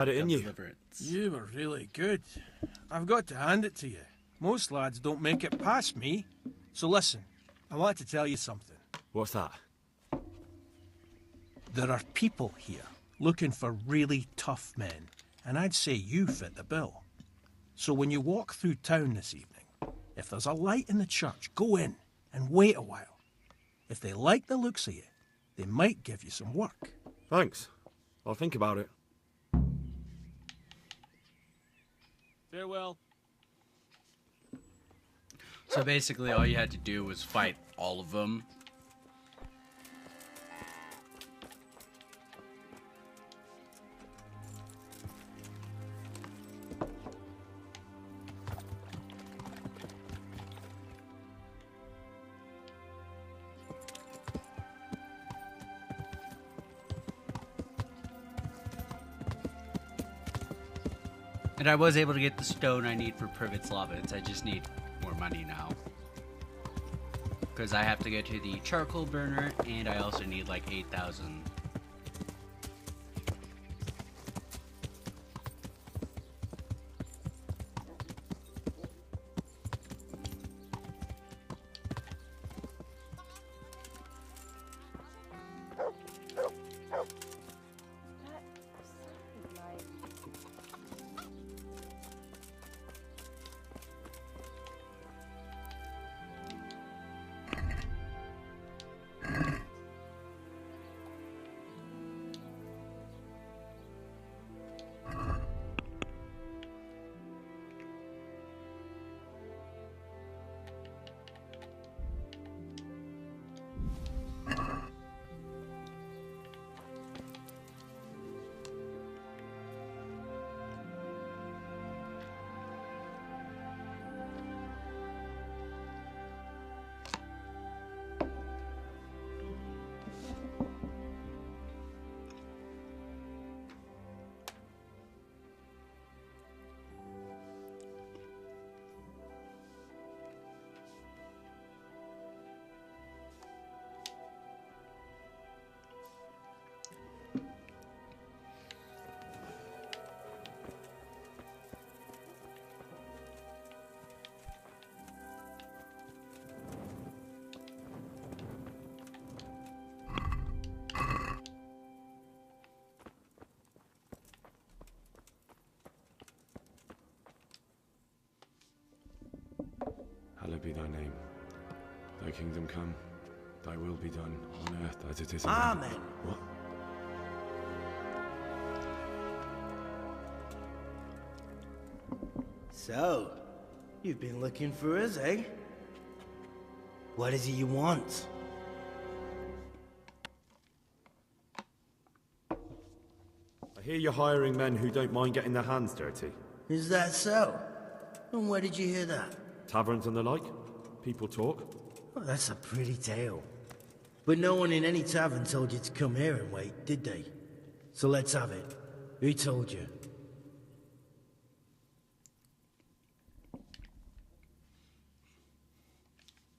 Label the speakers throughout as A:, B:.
A: Had it in you.
B: Deliverance.
C: You were really good. I've got to hand it to you. Most lads don't make it past me. So listen, I want to tell you something.
A: What's that?
C: There are people here looking for really tough men, and I'd say you fit the bill. So when you walk through town this evening, if there's a light in the church, go in and wait a while. If they like the looks of you, they might give you some work.
A: Thanks. I'll think about it.
C: Farewell.
B: So basically all you had to do was fight all of them. And I was able to get the stone I need for Privet's Lovins. I just need more money now. Because I have to go to the charcoal burner, and I also need like 8,000.
D: Hallowed be thy name. Thy kingdom come. Thy will be done on earth as it is in
E: Amen.
D: heaven. What?
E: So, you've been looking for us, eh? What is it you want?
A: I hear you're hiring men who don't mind getting their hands dirty.
E: Is that so? And where did you hear that?
A: Taverns and the like. People talk.
E: Well, that's a pretty tale. But no one in any tavern told you to come here and wait, did they? So let's have it. Who told you?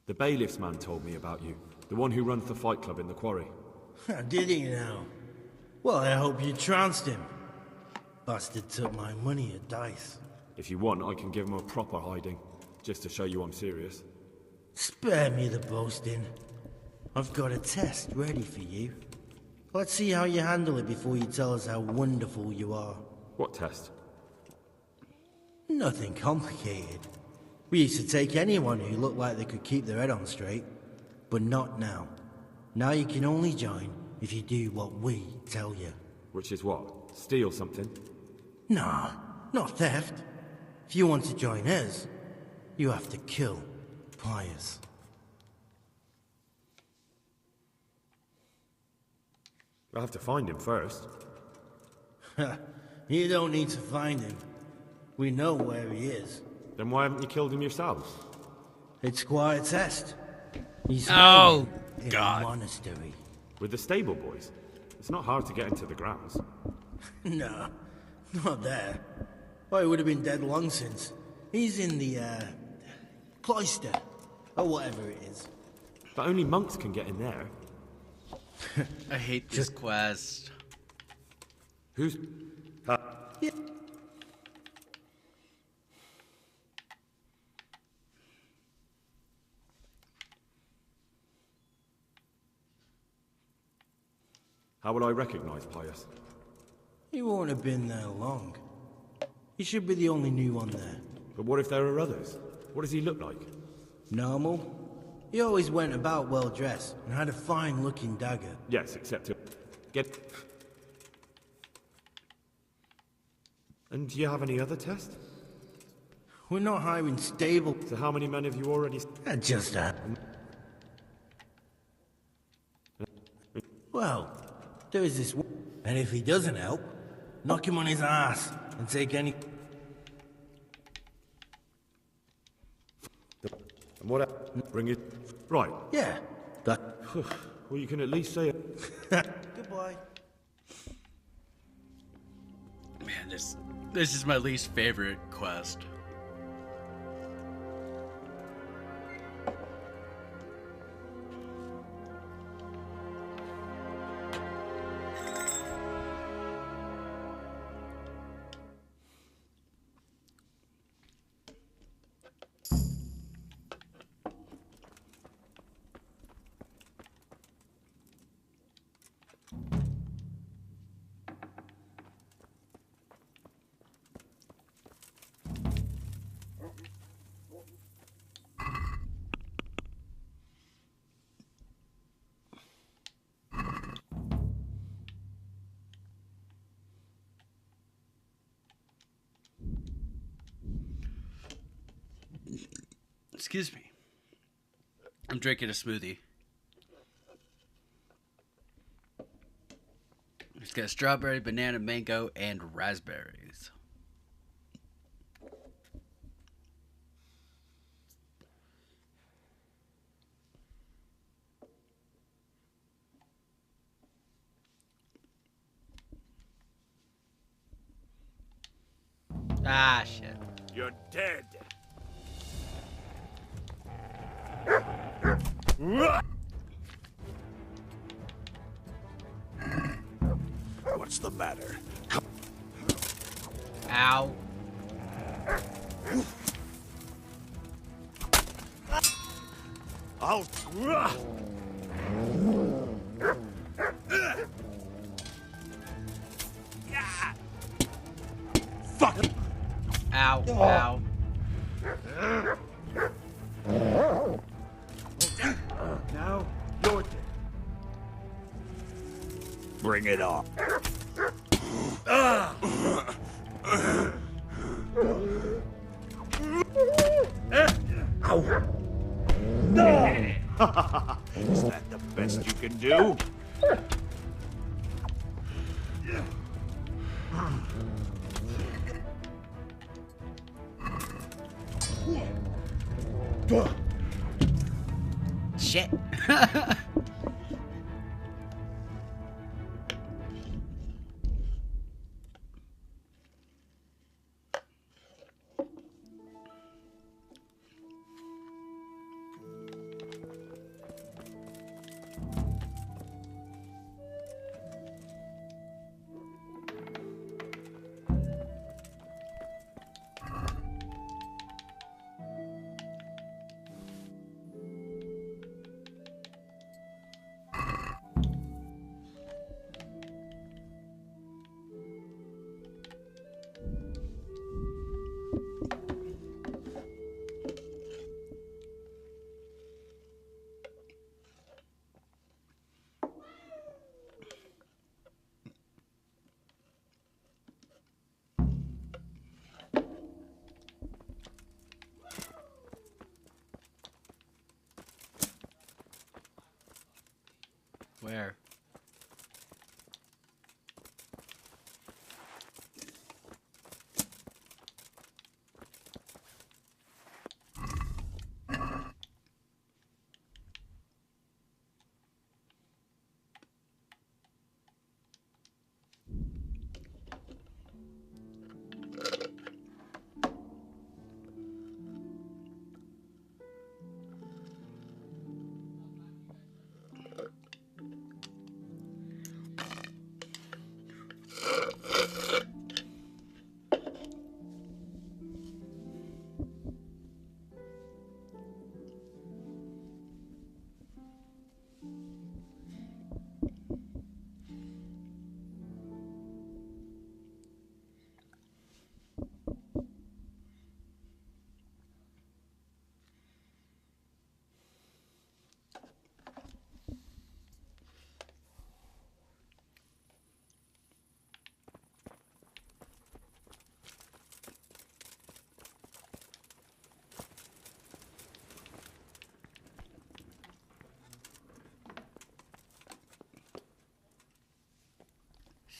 A: The bailiff's man told me about you. The one who runs the fight club in the quarry.
E: Did he now? Well, I hope you trounced him. Bastard took my money at dice.
A: If you want, I can give him a proper hiding, just to show you I'm serious.
E: Spare me the boasting. I've got a test ready for you. Let's see how you handle it before you tell us how wonderful you are.
A: What test?
E: Nothing complicated. We used to take anyone who looked like they could keep their head on straight. But not now. Now you can only join if you do what we tell you.
A: Which is what? Steal something?
E: Nah, not theft. If you want to join us, you have to kill Pius.
A: I'll have to find him first.
E: You don't need to find him. We know where he is.
A: Then why haven't you killed him yourselves?
E: It's quite a test. He's
B: Oh,
E: hiding in
B: God.
E: a monastery.
A: With the stable boys? It's not hard to get into the grounds.
E: No, not there. Well, he would have been dead long since. He's in the, cloister. Or whatever it is.
A: But only monks can get in there.
B: I hate this quest.
A: Who's... How will I recognize Pius?
E: He won't have been there long. He should be the only new one there.
A: But what if there are others? What does he look like?
E: Normal. He always went about well dressed and had a fine looking dagger.
A: Yes, except to... Get... And do you have any other tests?
E: We're not hiring stable.
A: So how many men have you already...
E: Just happened. Well, there is this one. And if he doesn't help, knock him on his ass and take any...
A: And what... Bring it... Right.
E: Yeah, that...
A: Well, you can at least say it.
E: Goodbye.
B: Man, this is my least favorite quest. Excuse me. I'm drinking a smoothie. It's got strawberry, banana, mango, and raspberries. Ah, shit.
F: You're dead. What's the matter?
B: Ow.
F: I'll... Fuck!
B: Ow. Ow.
F: Now, you're dead. Bring it on. Is that the best you can do?
B: Shit.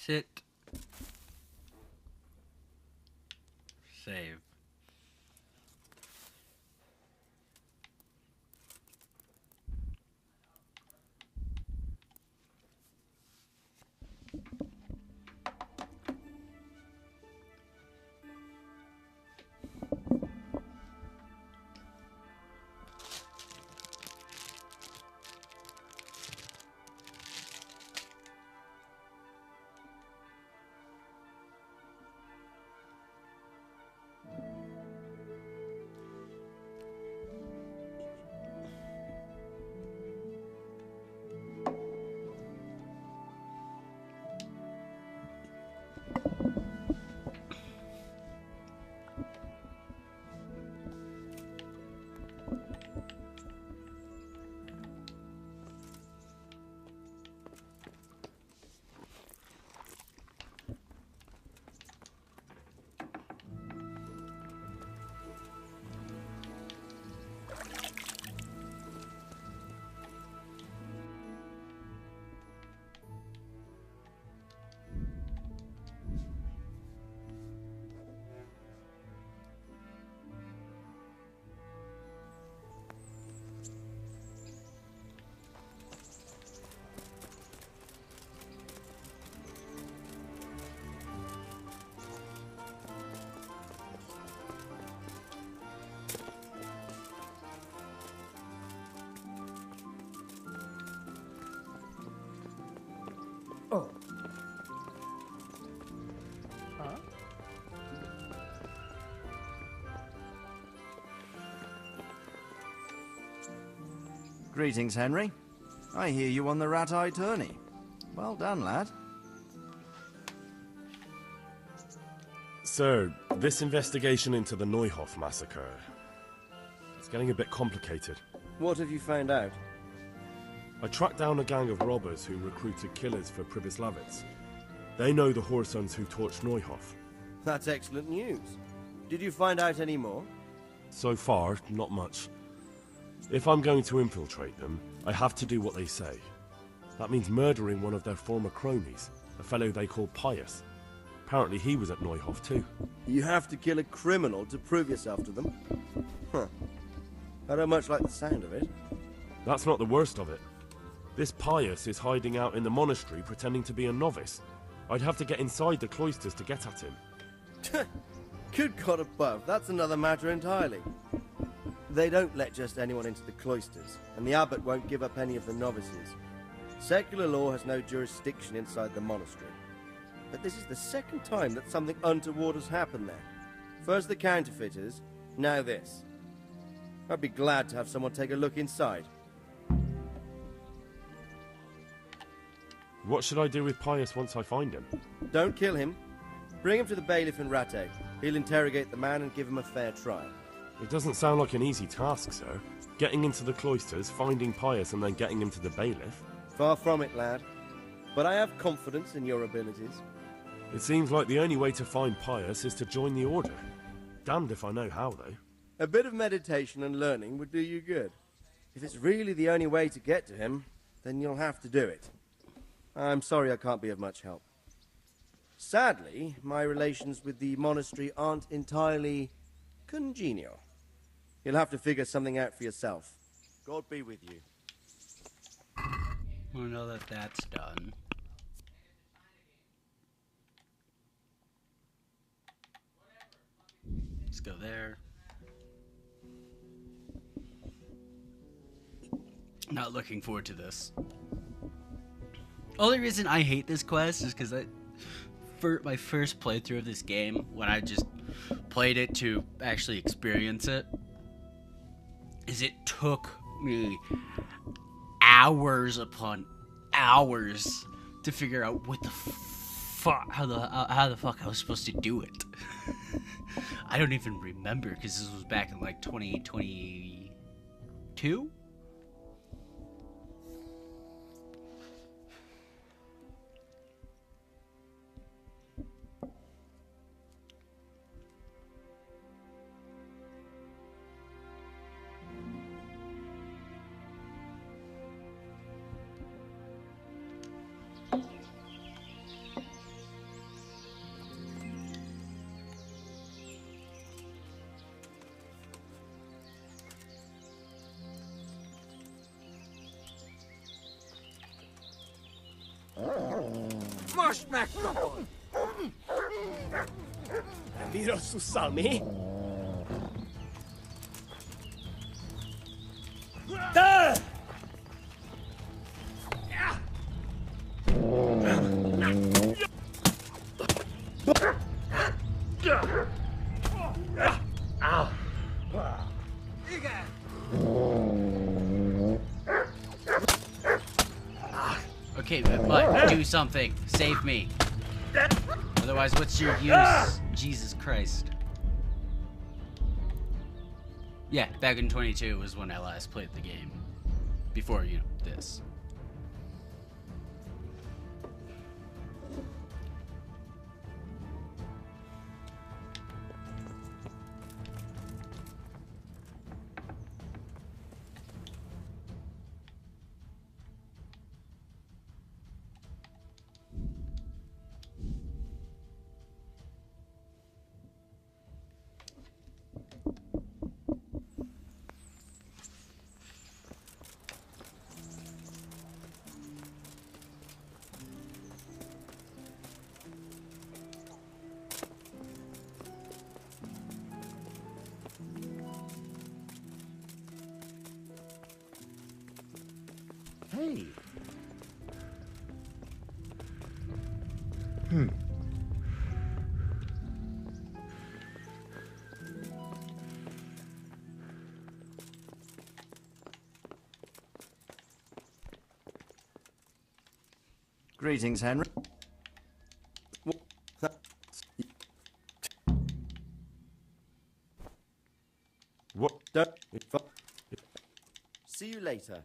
B: Sit. Save.
G: Oh. Huh?
H: Greetings, Henry. I hear you on the rat-eye tourney. Well done, lad.
D: Sir, this investigation into the Neuhof massacre... it's getting a bit complicated.
G: What have you found out?
D: I tracked down a gang of robbers who recruited killers for Pribyslavitz. They know the Horsons who torched Neuhof.
G: That's excellent news. Did you find out any more?
D: So far, not much. If I'm going to infiltrate them, I have to do what they say. That means murdering one of their former cronies, a fellow they call Pius. Apparently he was at Neuhof too.
G: You have to kill a criminal to prove yourself to them? Huh. I don't much like the sound of it.
D: That's not the worst of it. This Pius is hiding out in the monastery pretending to be a novice. I'd have to get inside the cloisters to get at him.
G: Good God above, that's another matter entirely. They don't let just anyone into the cloisters, and the abbot won't give up any of the novices. Secular law has no jurisdiction inside the monastery. But this is the second time that something untoward has happened there. First the counterfeiters, now this. I'd be glad to have someone take a look inside.
D: What should I do with Pius once I find him?
G: Don't kill him. Bring him to the bailiff in Rate. He'll interrogate the man and give him a fair trial.
D: It doesn't sound like an easy task, sir. Getting into the cloisters, finding Pius, and then getting him to the bailiff.
G: Far from it, lad. But I have confidence in your abilities.
D: It seems like the only way to find Pius is to join the order. Damned if I know how, though.
G: A bit of meditation and learning would do you good. If it's really the only way to get to him, then you'll have to do it. I'm sorry I can't be of much help. Sadly, my relations with the monastery aren't entirely congenial. You'll have to figure something out for yourself. God be with you.
B: Well, now that that's done. Let's go there. Not looking forward to this. Only reason I hate this quest is because for my first playthrough of this game, when I just played it to actually experience it, is it took me hours upon hours to figure out what the fuck, how the fuck I was supposed to do it. I don't even remember because this was back in like 2022.
C: Most megkapod! Mi rosszusszal, mi? De!
B: Okay, but do something. Save me. Otherwise, what's your use? Jesus Christ. Yeah, back in 22 was when I last played the game. Before, you know, this.
F: Hey.
H: Greetings, Henry.
G: What? See you later.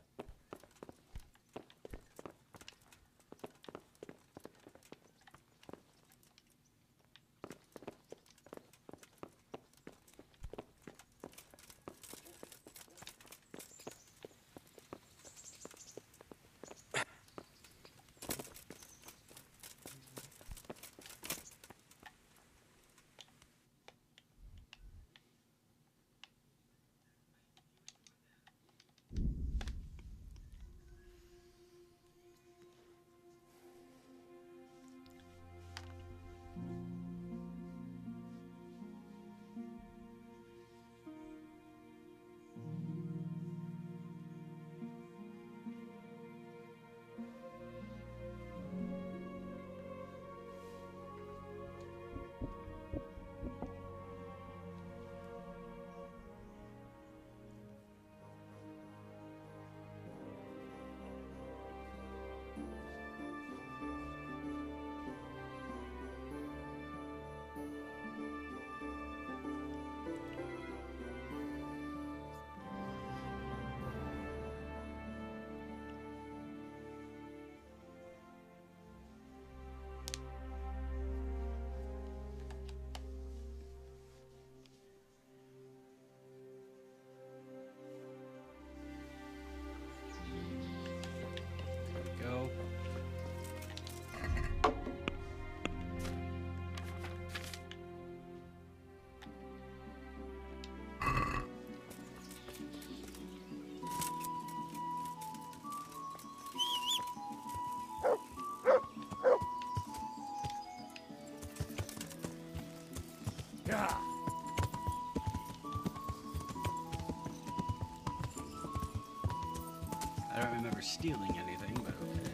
B: Go. I don't remember stealing anything, but okay.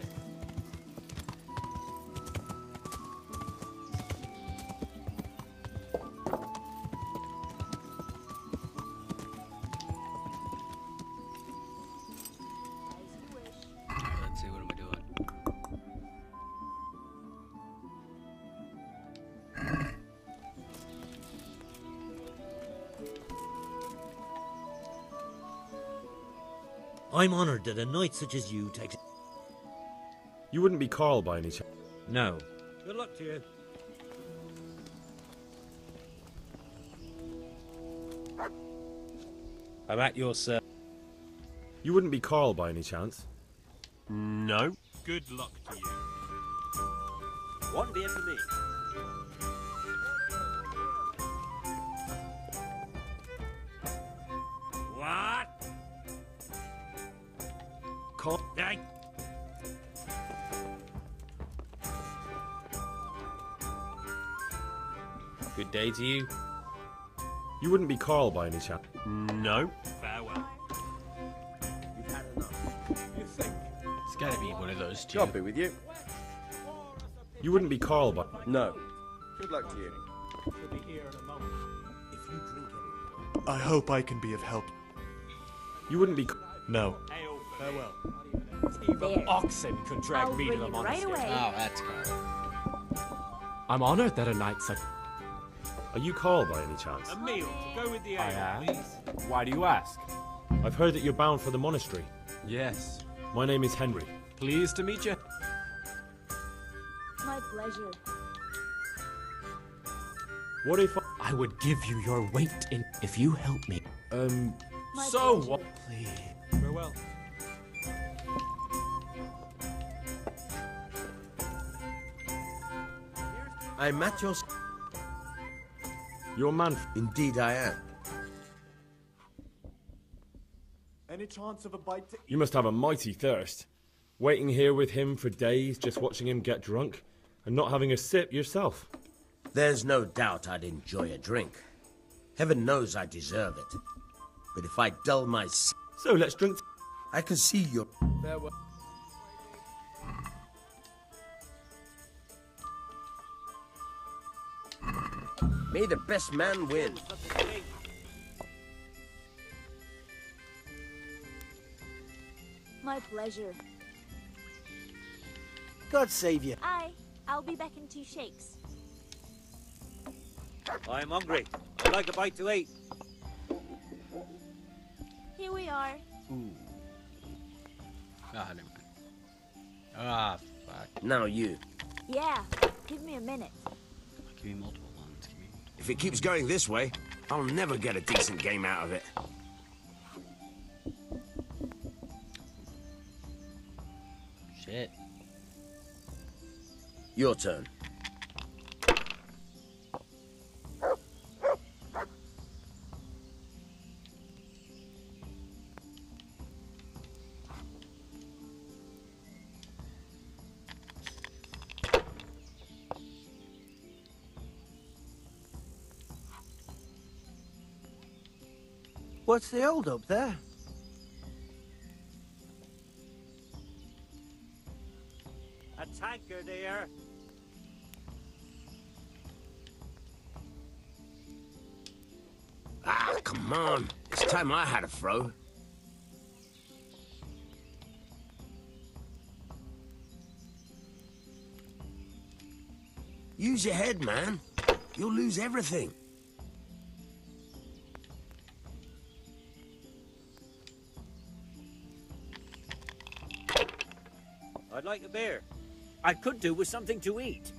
B: Alright, let's see, what am I doing?
I: I'm honored that a knight such as you takes...
A: You wouldn't be Carl by any chance?
I: No. Good luck to you. I'm at your service.
A: You wouldn't be Carl by any chance?
D: No.
C: Good luck to you.
I: One beer for me. What?
C: Hey.
I: Good day to you.
A: You wouldn't be Carl by any chance?
D: No.
I: Farewell.
F: You've had enough. You think?
B: It's gotta be one of those two.
G: I'll be with you.
A: You wouldn't be Carl by...
G: No. Good luck to you.
C: She'll be here in a moment.
D: If you drink any...
J: I hope I can be of help.
A: You wouldn't be...
J: No.
C: Farewell.
K: There.
L: Oxen could drag
K: I'll
L: me
K: bring
L: to the
K: it right
L: monastery.
K: away.
B: Oh, that's Carl.
L: I'm honored that a knight such...
A: Are you Carl by any chance?
I: A meal to go with the ale,
L: I am.
I: please.
L: Why do you ask?
A: I've heard that you're bound for the monastery.
L: Yes.
A: My name is Henry.
L: Pleased to meet you.
K: My pleasure.
A: What if
L: I would give you your weight in if you help me.
K: My
L: So
K: pleasure.
L: what? Please.
C: Farewell.
E: I'm at your...
A: you're a man...
E: Indeed I am.
J: Any chance of a bite to
A: You must have a mighty thirst. Waiting here with him for days, just watching him get drunk, and not having a sip yourself.
M: There's no doubt I'd enjoy a drink. Heaven knows I deserve it. But if I dull my...
A: So let's drink...
M: I can see your...
G: Farewell.
M: May the best man win.
K: My pleasure.
E: God save you.
K: I'll be back in 2 shakes.
I: I'm hungry. I'd like a bite to eat.
K: Here we are.
B: Ah, never mind. Ah, fuck.
M: Now you.
K: Yeah, give me a minute.
B: Give me multiple ones. Give me multiple.
M: If it keeps going this way, I'll never get a decent game out of it.
B: Shit.
M: Your turn.
E: What's the hold up there?
I: A tanker there.
M: Ah, come on. It's time I had a throw. Use your head, man. You'll lose everything.
I: I'd like a beer. I could do with something to eat.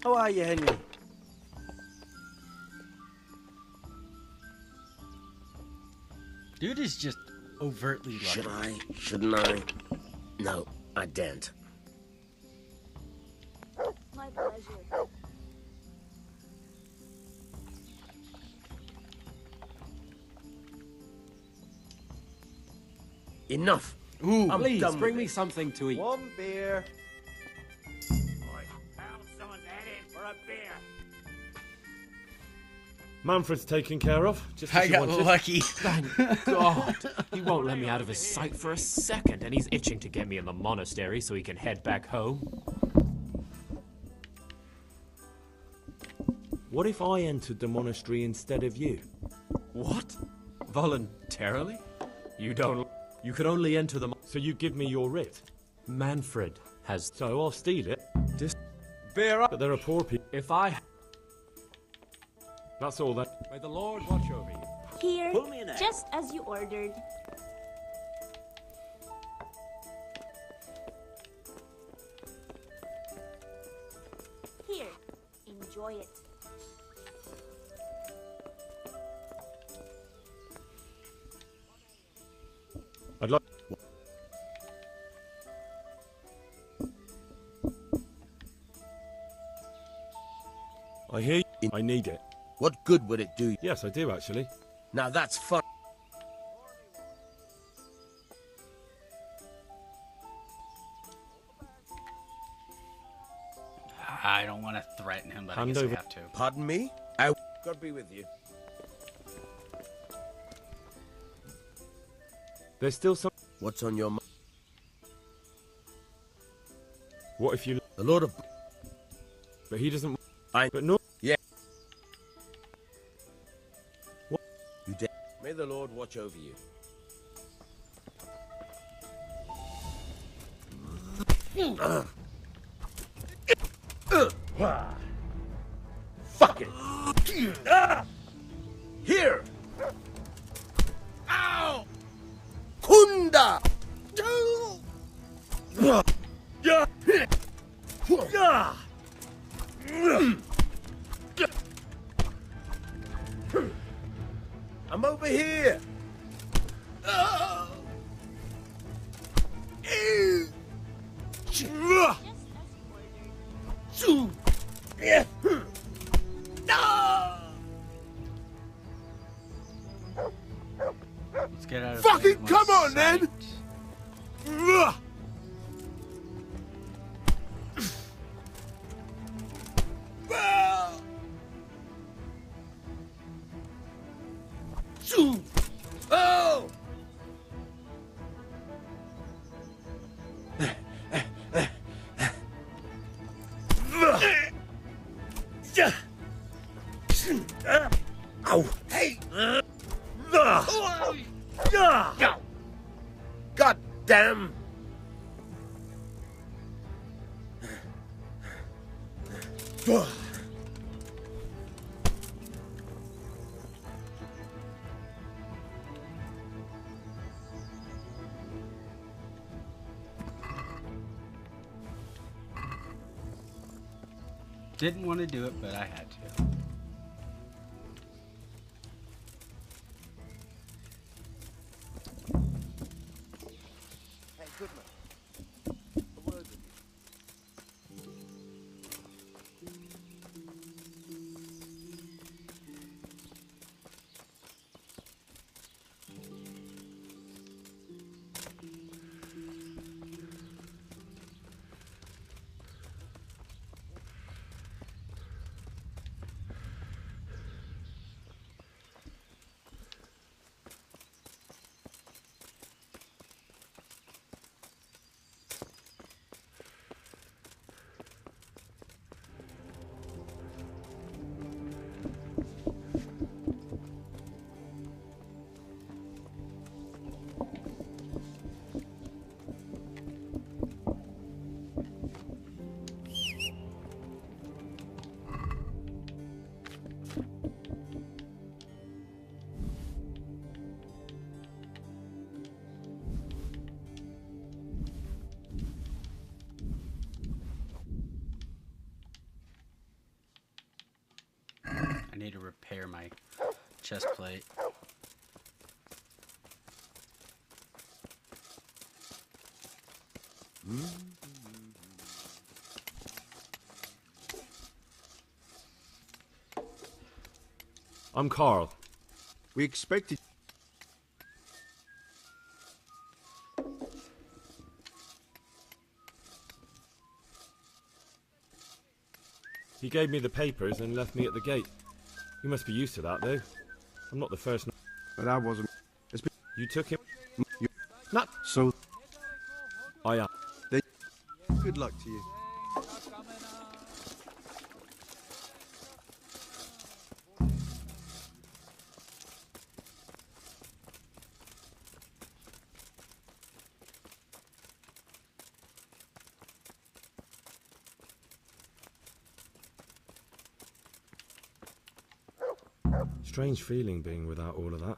E: How are you, Henry?
B: Dude is just overtly lucky.
M: Should I? Shouldn't I? No, I daren't.
K: My pleasure.
M: Enough.
B: Ooh,
M: I'm
L: Please,
M: done
L: bring
M: with
L: me
M: it.
L: something to eat.
G: One beer.
I: Pound someone's head in for a beer.
A: Manfred's taken care of. Just as
B: I
A: you
B: got
A: wanted.
B: lucky.
L: Thank God. He won't let me out of his sight for a second, and he's itching to get me in the monastery so he can head back home.
A: What if I entered the monastery instead of you?
L: What? Voluntarily? You don't... You could only enter the...
A: So you give me your writ?
L: Manfred has...
A: So I'll steal it.
L: Bear up!
A: But there are poor people.
L: If I...
A: That's all that...
L: May the Lord watch over you.
K: Here,
I: Pull me an egg.
K: just as you ordered. Here, enjoy it.
A: I'd like.
D: I hear you.
A: I need it.
M: What good would it do you?
A: Yes, I do actually.
M: Now that's fun.
B: I don't want to threaten him, but I
A: Hand
B: guess I
A: over.
B: have to.
M: Pardon me? God be with you.
A: There's still some.
M: What's on your mind?
A: What if you?
M: The Lord of...
A: But he doesn't.
M: I...
A: But no.
M: Yeah.
A: What?
M: You dare. May the Lord watch over you.
D: Fuck it!
M: Here! Ow! Kunda! I'm over here!
B: Let's get out of
M: Fucking
B: everyone's
M: come on,
B: sight.
M: then! Oh! Ow! Hey! God damn!
B: Didn't want to do it, but I had to.
G: Hey, Goodman. A word with you.
B: I need to repair my chest plate.
A: I'm Carl.
J: We expected...
A: He gave me the papers and left me at the gate. You must be used to that, though. I'm not the first.
J: But I wasn't... It's been...
A: You took him.
J: You...
A: Not.
J: So...
A: I am.
J: Good luck to you.
A: Strange feeling being without all of that.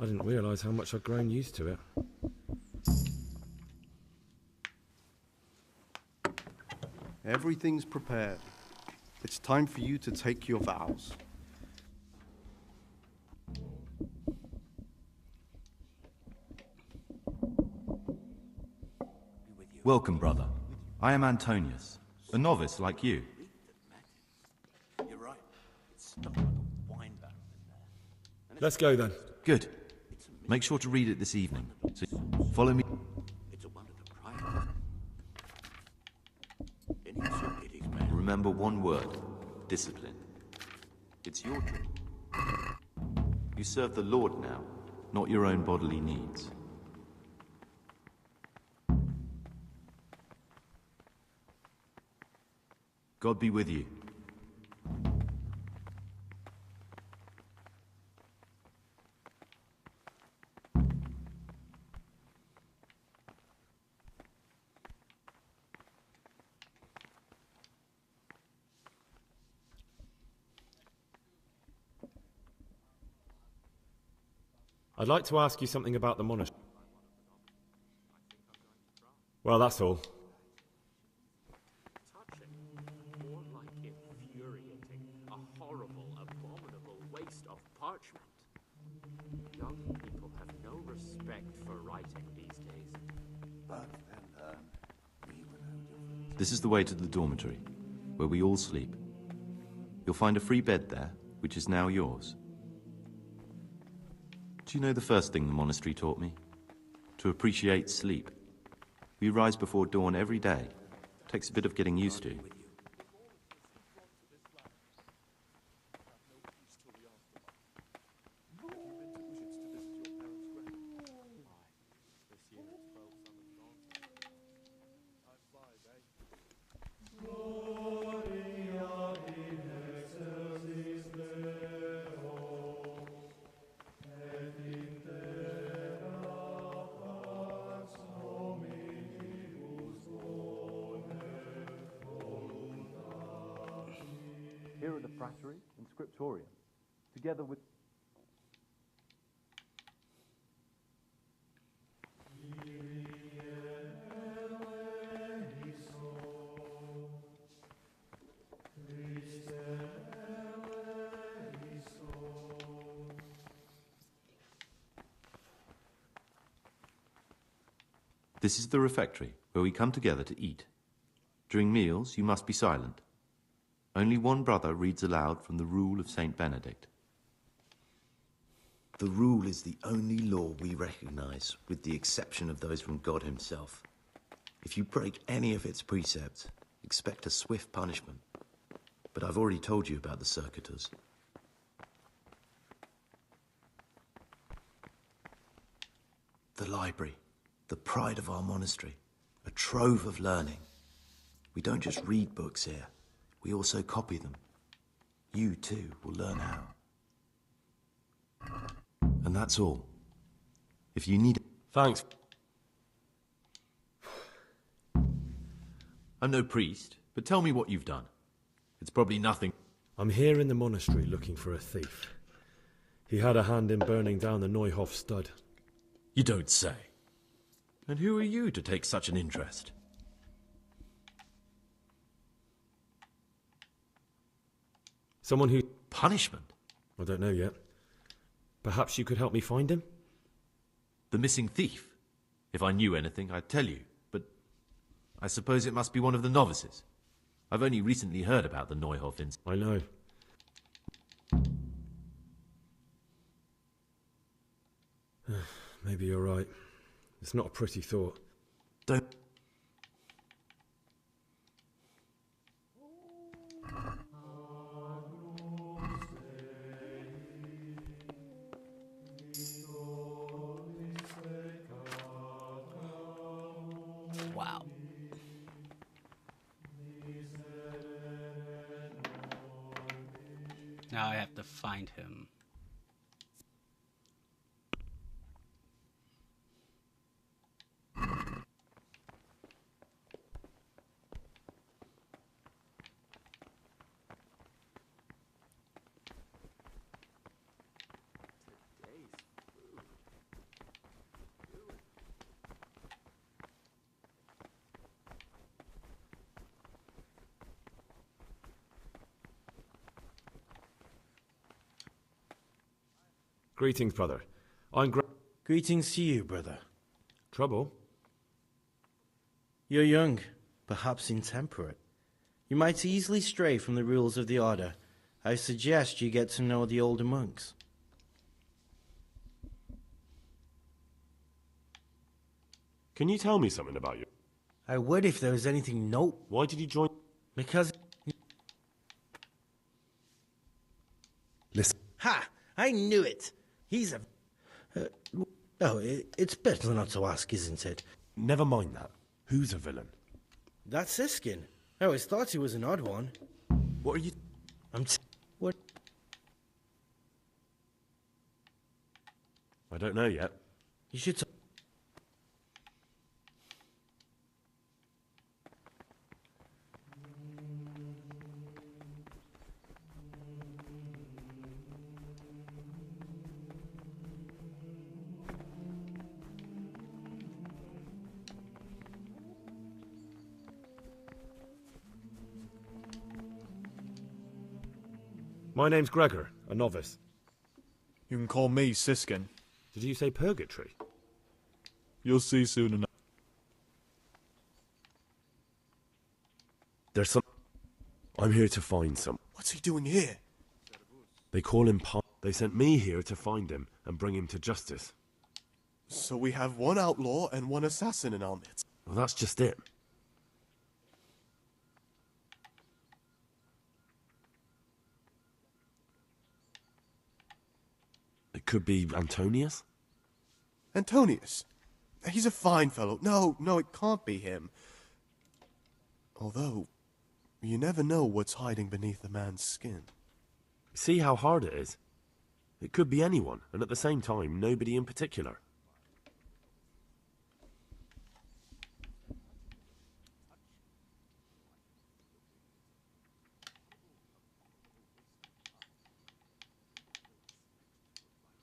A: I didn't realise how much I'd grown used to it.
J: Everything's prepared. It's time for you to take your vows.
N: Welcome, brother. I am Antonius, a novice like you.
F: You're right. It's stuck like a wine barrel in there.
A: Let's go then.
N: Good. Make sure to read it this evening. So follow me.
F: It's a wonder to pry it. Any so it is, man.
N: Remember one word: discipline. It's your job. You serve the Lord now, not your own bodily needs. God be with you.
A: I'd like to ask you something about the monastery. Well, that's all.
L: Touching, more like infuriating, a horrible, abominable waste of parchment. Young people have no respect for writing these days.
F: But then, we were no different.
N: This is the way to the dormitory, where we all sleep. You'll find a free bed there, which is now yours. Do you know the first thing the monastery taught me? To appreciate sleep. We rise before dawn every day. Takes a bit of getting used to.
O: Here are the frattery and scriptorium, together with...
N: This is the refectory, where we come together to eat. During meals, you must be silent. Only one brother reads aloud from the Rule of Saint Benedict.
P: The rule is the only law we recognize, with the exception of those from God himself. If you break any of its precepts, expect a swift punishment. But I've already told you about the circuitors. The library, the pride of our monastery, a trove of learning. We don't just read books here, we also copy them. You, too, will learn how. And that's all. If you need...
D: Thanks.
N: I'm no priest, but tell me what you've done. It's probably nothing.
A: I'm here in the monastery looking for a thief. He had a hand in burning down the Neuhof stud.
N: You don't say. And who are you to take such an interest?
A: Someone who...
N: Punishment?
A: I don't know yet. Perhaps you could help me find him?
N: The missing thief? If I knew anything, I'd tell you, but I suppose it must be one of the novices. I've only recently heard about the Neuhof incident.
A: I know. Maybe you're right. It's not a pretty thought.
N: Don't...
B: Wow. Now I have to find him.
A: Greetings, brother.
E: Greetings to you, brother.
A: Trouble?
E: You're young, perhaps intemperate. You might easily stray from the rules of the Order. I suggest you get to know the older monks.
D: Can you tell me something about you?
E: I would if there was anything
D: Why did you join?
E: Because...
D: Listen.
E: Ha! I knew it! He's a... it's better not to ask, isn't it?
D: Never mind that. Who's a villain?
E: That's Siskin. I always thought he was an odd one.
D: What are you...
E: What?
D: I don't know yet.
E: You should...
A: My name's Gregor, a novice.
Q: You can call me Siskin.
A: Did you say purgatory?
Q: You'll see soon enough.
D: There's some... I'm here to find some.
Q: What's he doing here?
D: They call him They sent me here to find him and bring him to justice.
Q: So we have one outlaw and one assassin in our midst.
D: Well, that's just it. It could be Antonius?
Q: Antonius? He's a fine fellow. No, it can't be him. Although, you never know what's hiding beneath a man's skin.
D: See how hard it is? It could be anyone, and at the same time, nobody in particular.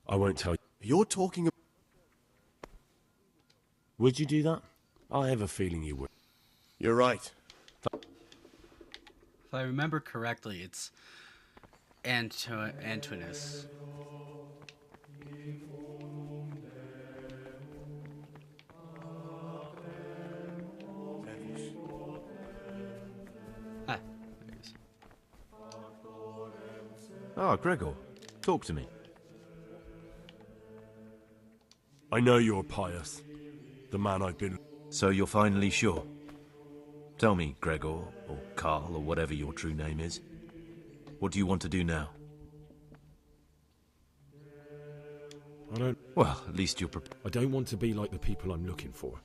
D: I won't tell you.
Q: You're talking about...
D: Would you do that? I have a feeling you would.
Q: You're right.
B: If I remember correctly, it's Antoninus. Ah, there he is.
N: Ah, Gregor. Talk to me.
D: I know you're pious. The man I've been...
N: So you're finally sure? Tell me, Gregor, or Carl, or whatever your true name is. What do you want to do now?
A: I don't...
N: Well, at least you're prepared.
A: I don't want to be like the people I'm looking for.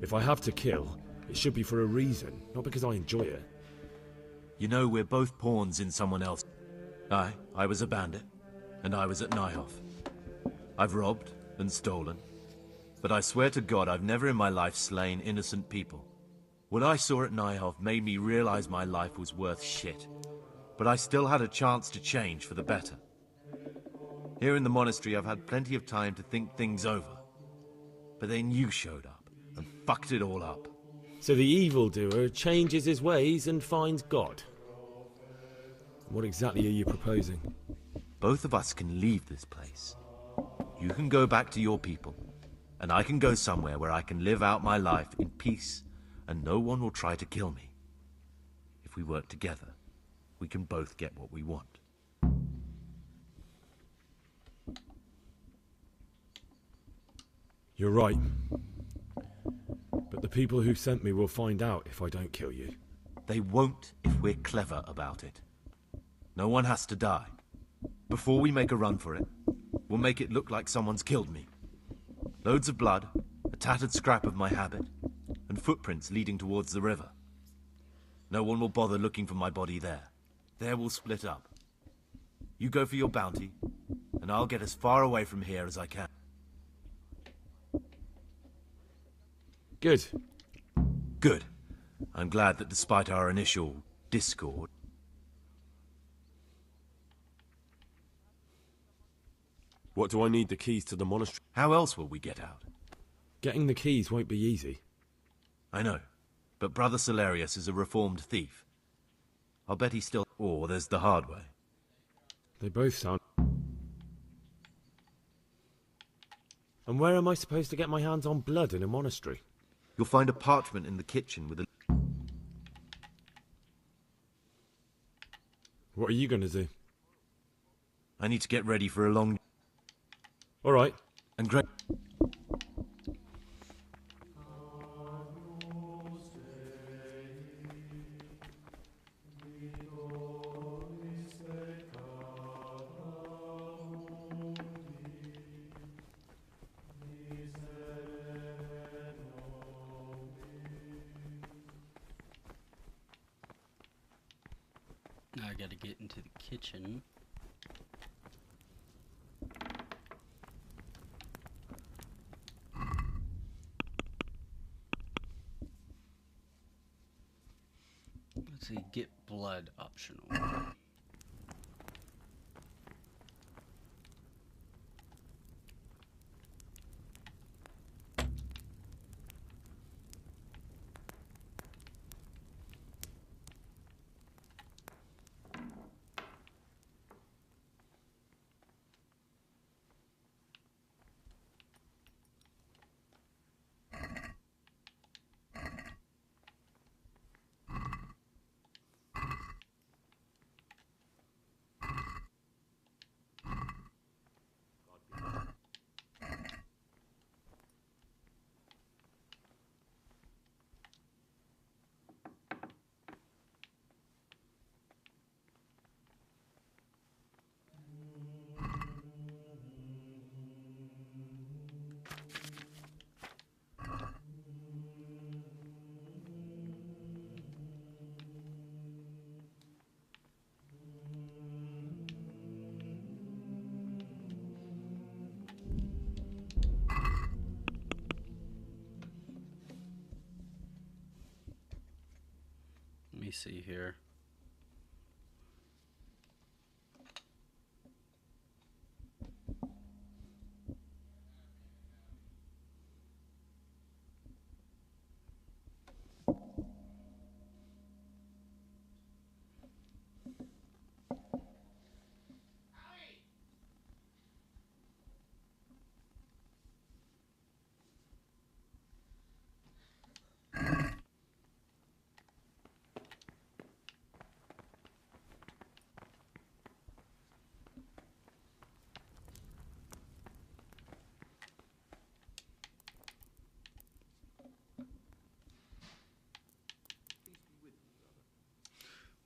A: If I have to kill, it should be for a reason, not because I enjoy it.
N: You know, we're both pawns in someone else. I was a bandit, and I was at Nyhoff. I've robbed and stolen, but I swear to God I've never in my life slain innocent people. What I saw at Nyhoff made me realize my life was worth shit, but I still had a chance to change for the better. Here in the monastery I've had plenty of time to think things over, but then you showed up and fucked it all up.
A: So the evildoer changes his ways and finds God. What exactly are you proposing?
N: Both of us can leave this place. You can go back to your people, and I can go somewhere where I can live out my life in peace, and no one will try to kill me. If we work together, we can both get what we want.
A: You're right. But the people who sent me will find out if I don't kill you.
N: They won't if we're clever about it. No one has to die. Before we make a run for it, we'll make it look like someone's killed me. Loads of blood, a tattered scrap of my habit, and footprints leading towards the river. No one will bother looking for my body there. There we'll split up. You go for your bounty, and I'll get as far away from here as I can.
A: Good.
N: Good. I'm glad that despite our initial discord...
D: What do I need the keys to the monastery?
N: How else will we get out?
A: Getting the keys won't be easy.
N: I know, but Brother Salarius is a reformed thief. I'll bet he's still... Or there's the hard way.
A: They both sound... And where am I supposed to get my hands on blood in a monastery?
P: You'll find a parchment in the kitchen with a...
A: What are you going to do?
N: I need to get ready for a long...
A: All right.
N: And Greg...
B: Now I gotta get into the kitchen. Let's see, get blood optional. Let me see here.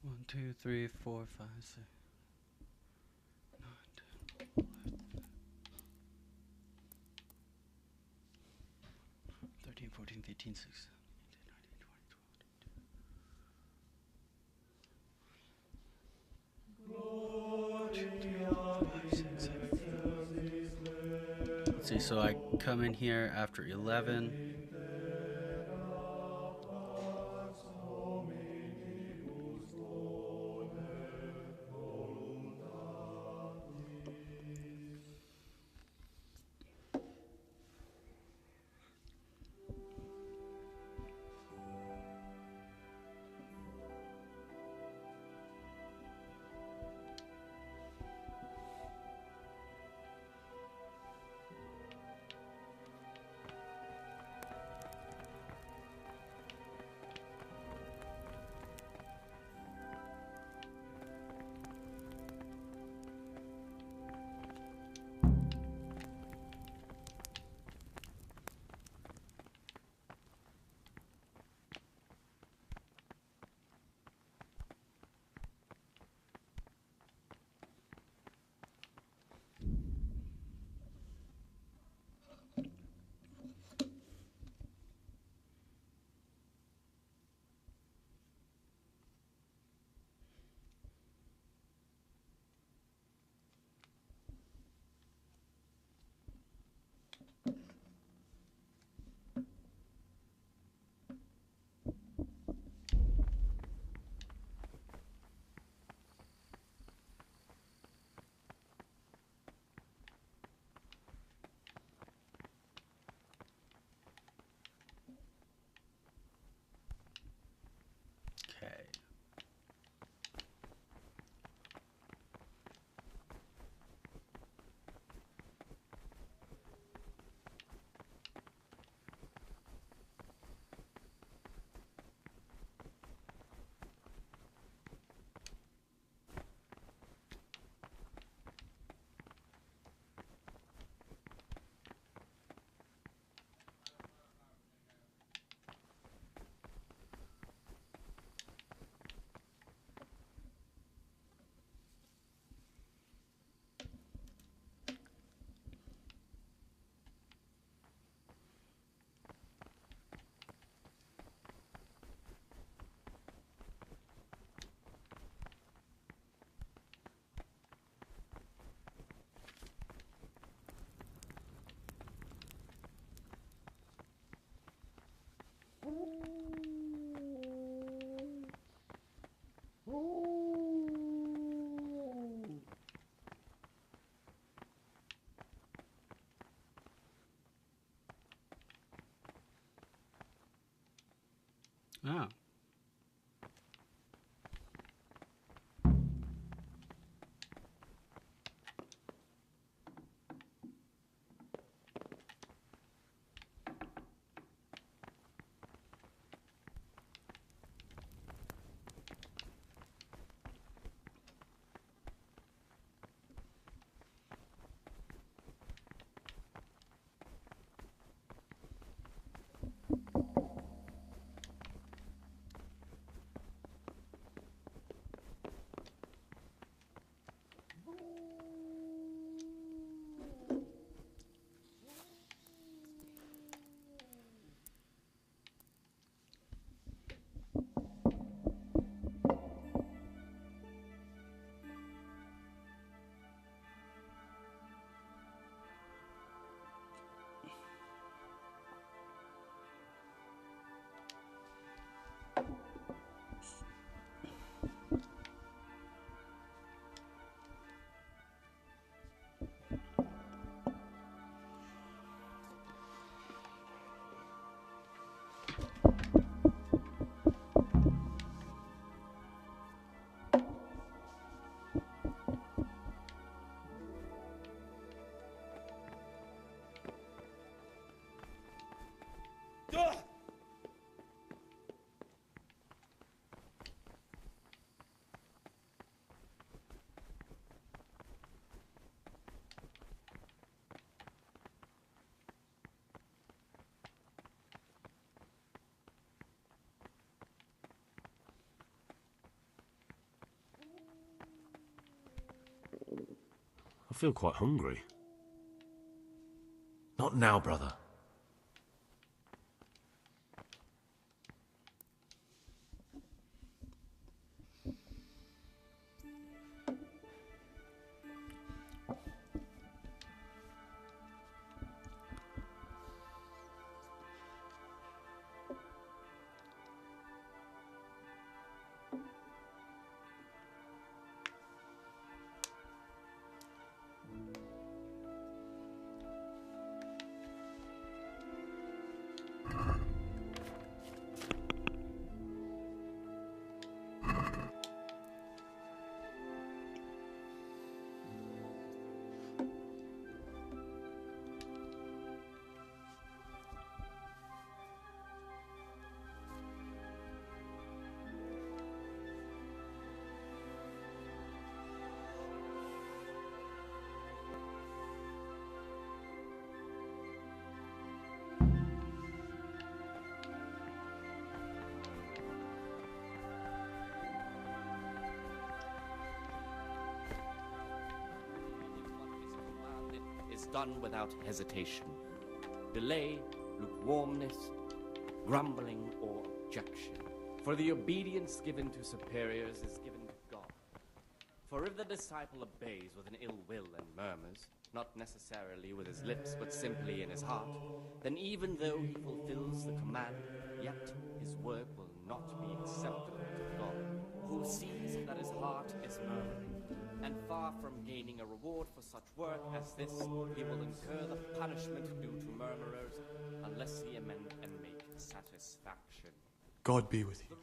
B: One, 2, 3, 4, 5, 6, 9, 10, 11, 13, 14, 15, 16, 18, 19, 20, 21. Let's see, so I come in here after 11. Oh.
D: I feel quite hungry.
N: Not now, brother.
R: Done without hesitation. Delay, lukewarmness, grumbling, or objection. For the obedience given to superiors is given to God. For if the disciple obeys with an ill will and murmurs, not necessarily with his lips, but simply in his heart, then even though he fulfills the command, yet his work will not be acceptable to God, who sees that his heart is murmuring. And far from gaining a reward for such work as this, he will incur the punishment due to murmurers, unless he amend and make satisfaction.
J: God be with you.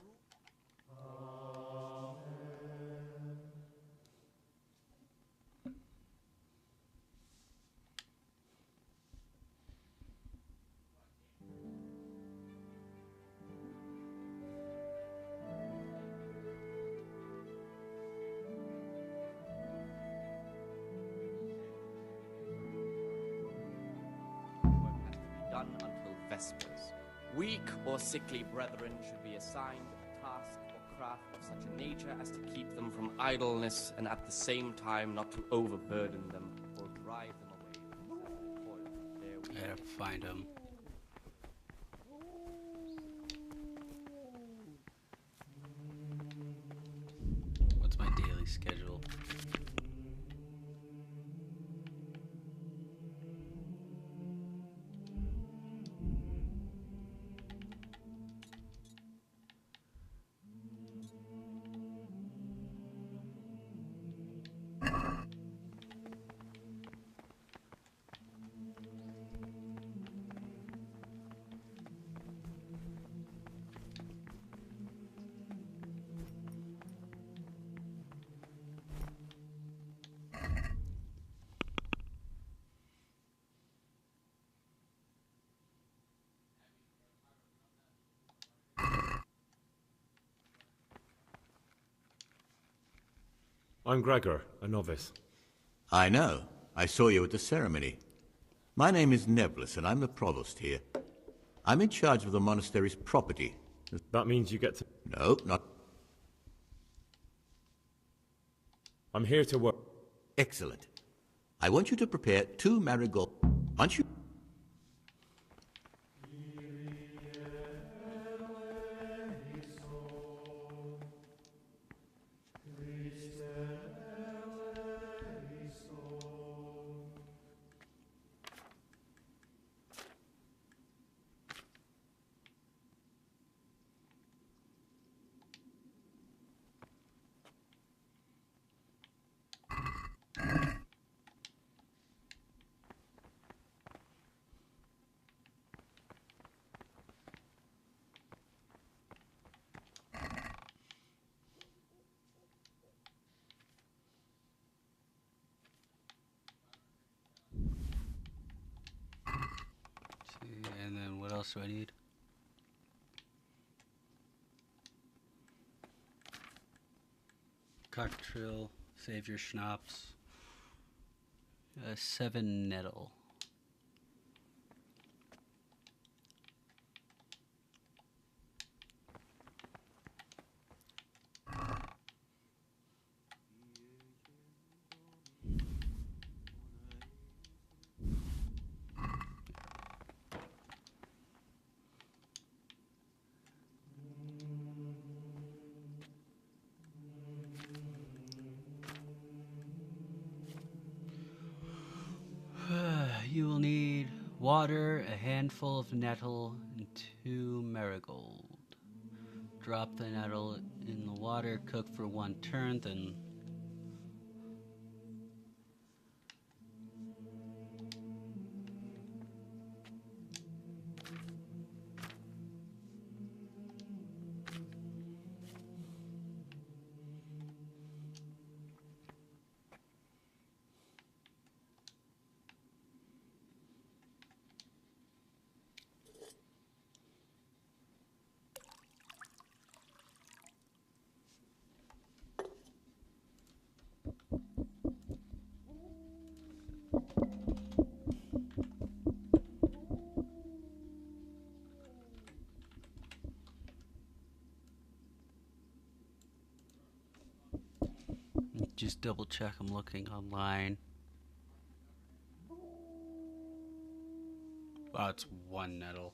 R: Done until Vespers. Weak or sickly brethren should be assigned a task or craft of such a nature as to keep them from idleness, and at the same time not to overburden them or drive them away from toil.
B: I gotta find him. What's my daily schedule?
A: I'm Gregor, a novice.
S: I know. I saw you at the ceremony. My name is Nebulus, and I'm the provost here. I'm in charge of the monastery's property.
A: That means you get to...
S: No, not...
A: I'm here to work.
S: Excellent. I want you to prepare 2 marigold... Aren't you...
B: And then what else do I need? Cocktail, save your schnapps. 7 nettle. You will need water, a handful of nettle, and 2 marigold. Drop the nettle in the water, cook for 1 turn, then just double check I'm looking online. Oh, it's 1 nettle.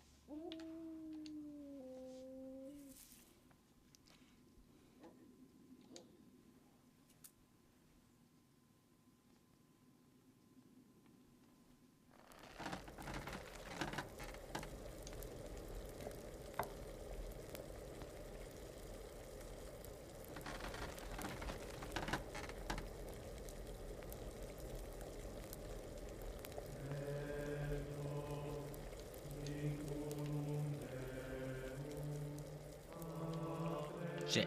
B: Shit.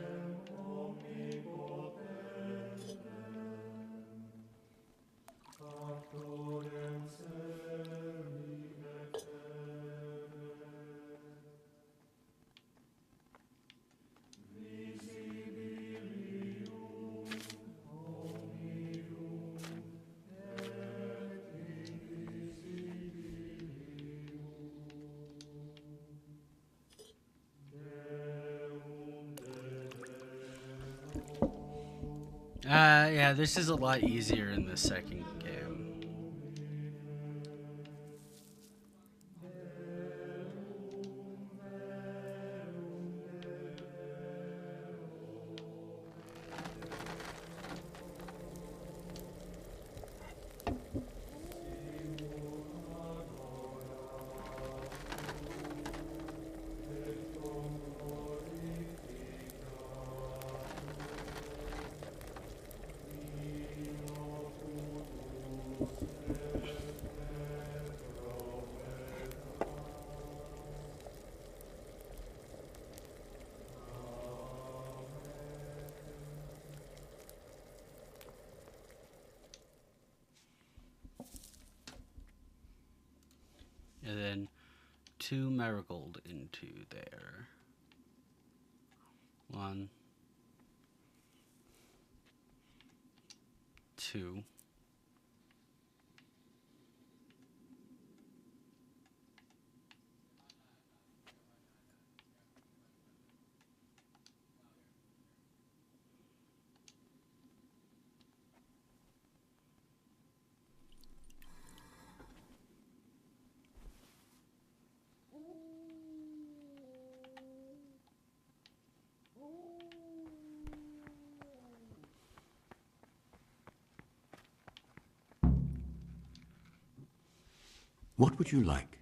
B: Yeah, this is a lot easier in the second game. And then 2 marigold into there. 1. 2.
S: What would you like?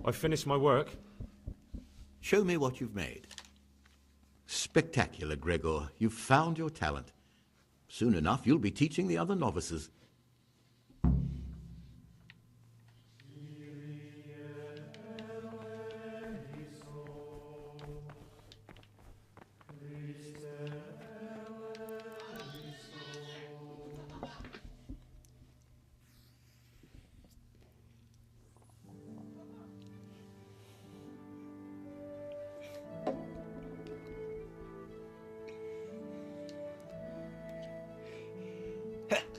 A: I've finished my work.
S: Show me what you've made. Spectacular, Gregor. You've found your talent. Soon enough, you'll be teaching the other novices.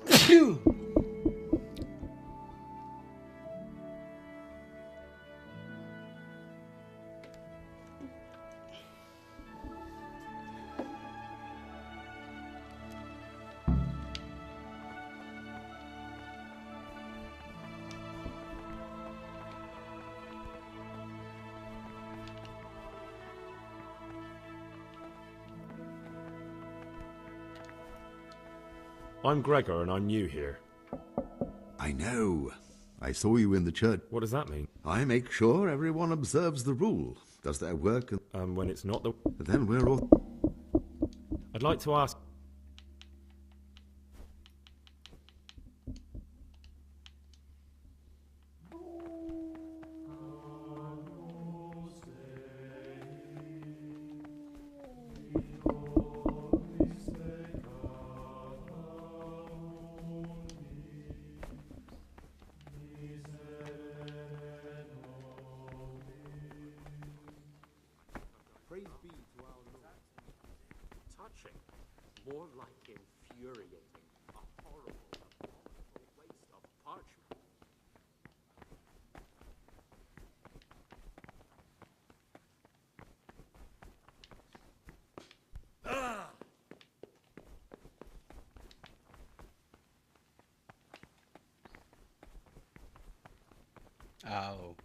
B: Phew!
A: I'm Gregor and I'm new here.
T: I know. I saw you in the church.
A: What does that mean?
T: I make sure everyone observes the rule, does their work, and
A: when it's not the...
T: then we're all...
A: I'd like to ask...
L: Praise be to our Lord. Touching, more like infuriating, a horrible, abominable waste of parchment. Ah!
B: Oh.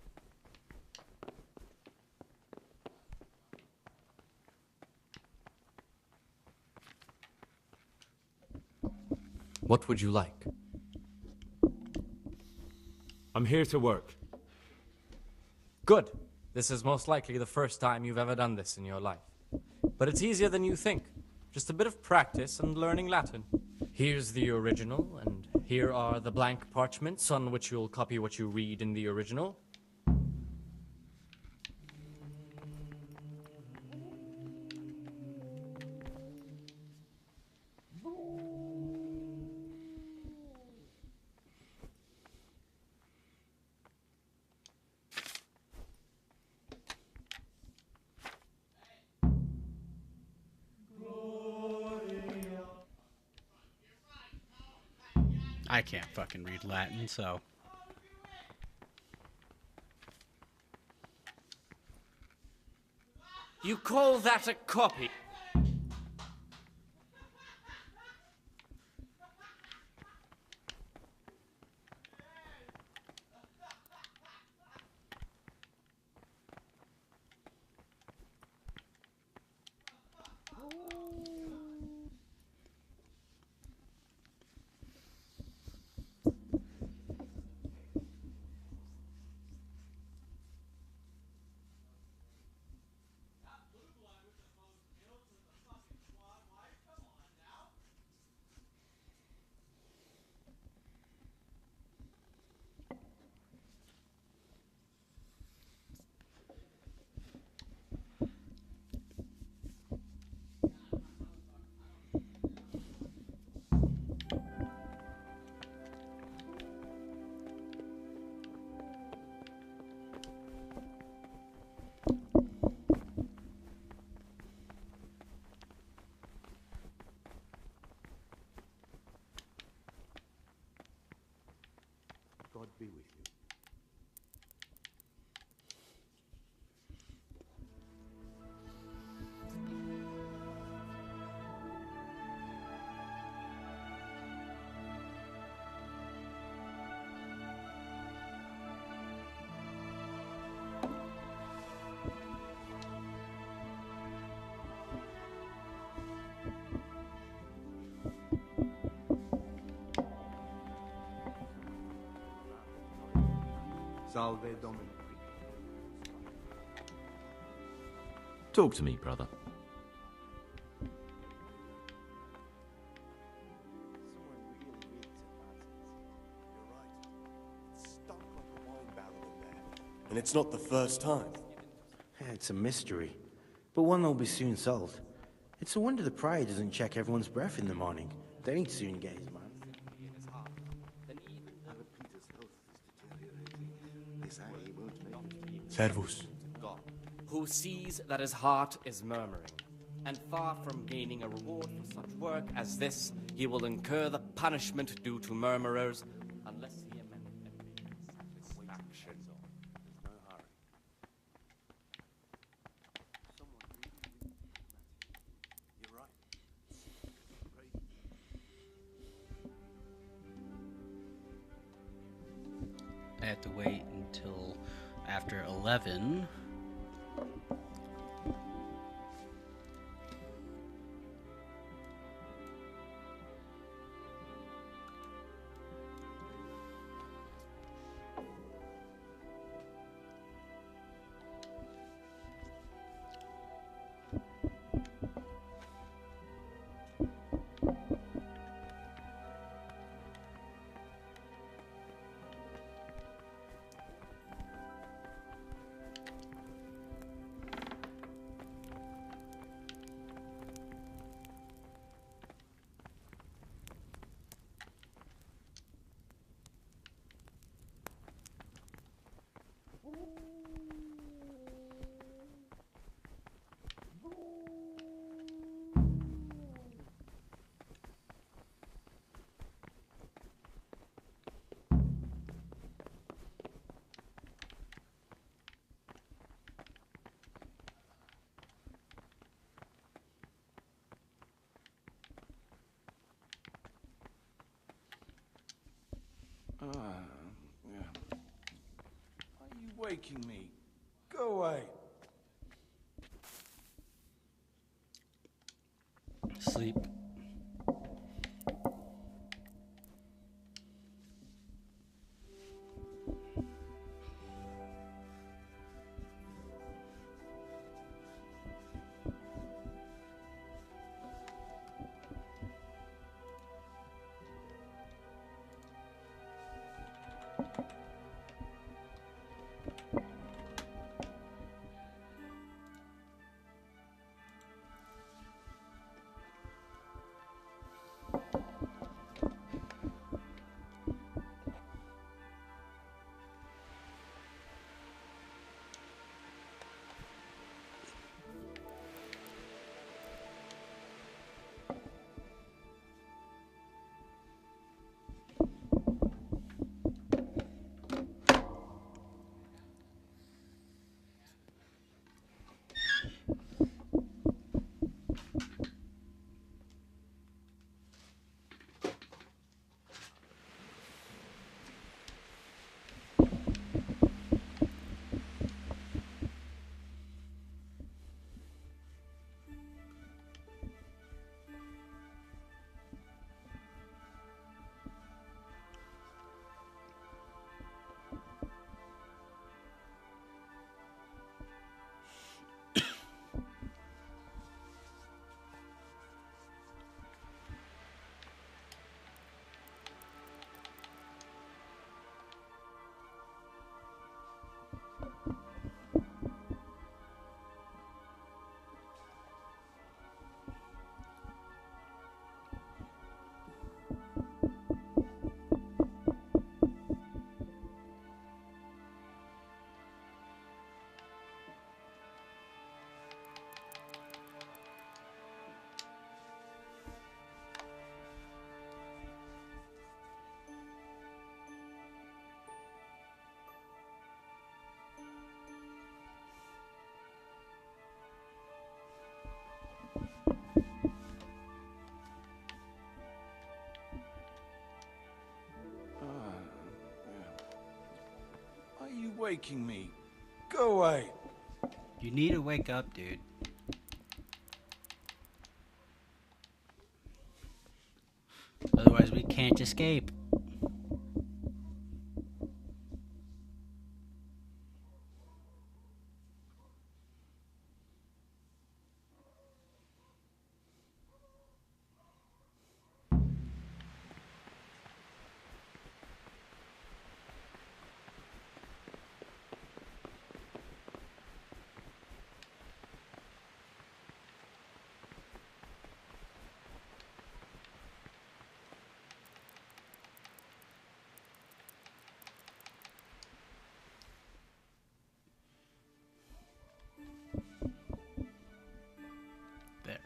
U: What would you like?
A: I'm here to work.
U: Good. This is most likely the first time you've ever done this in your life. But it's easier than you think. Just a bit of practice and learning Latin. Here's the original, and here are the blank parchments on which you'll copy what you read in the original.
B: I can't fucking read Latin, so...
R: You call that a copy?
P: be with you.
J: Salve Domino.
N: Talk to me, brother.
Q: And it's not the first time.
E: Yeah, it's a mystery, but one that'll be soon solved. It's a wonder the prior doesn't check everyone's breath in the morning. Then he'd soon get his man.
Q: Servus.
R: God, who sees that his heart is murmuring, and far from gaining a reward for such work as this, he will incur the punishment due to murmurers, unless he amend and make satisfaction.
J: There's no hurry. You're right.
B: I have to wait until after 11.
C: Yeah. Are you waking me? Go away.
B: Sleep.
C: waking me. Go away.
B: You need to wake up, dude. Otherwise, we can't escape. There.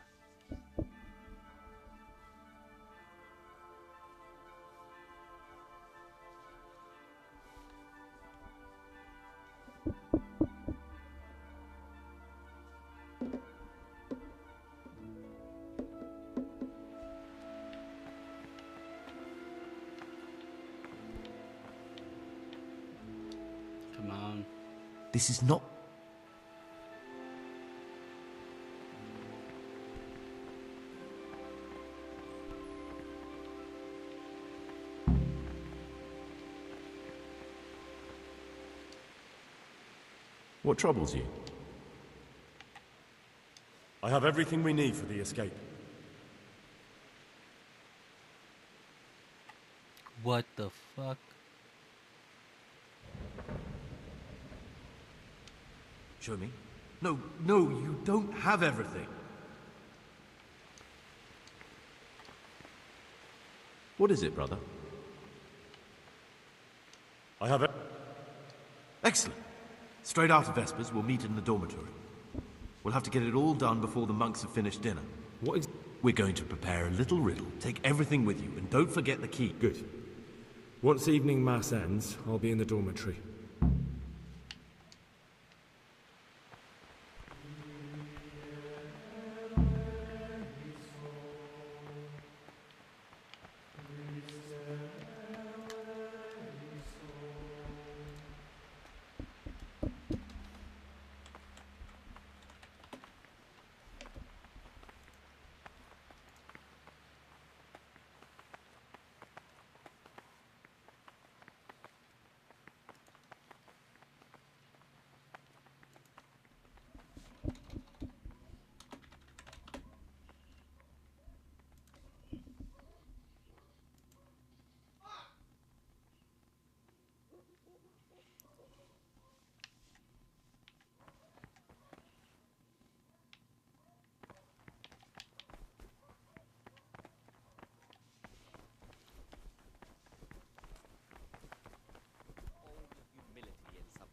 B: Come on.
P: This is not...
D: What troubles you? I have everything we need for the escape.
B: What the fuck?
N: Show me. No, no, you don't have everything. What is it, brother?
D: I have it.
N: Excellent. Straight after Vespers, we'll meet in the dormitory. We'll have to get it all done before the monks have finished dinner.
A: What is...
N: We're going to prepare a little riddle. Take everything with you, and don't forget the key.
A: Good. Once evening mass ends, I'll be in the dormitory.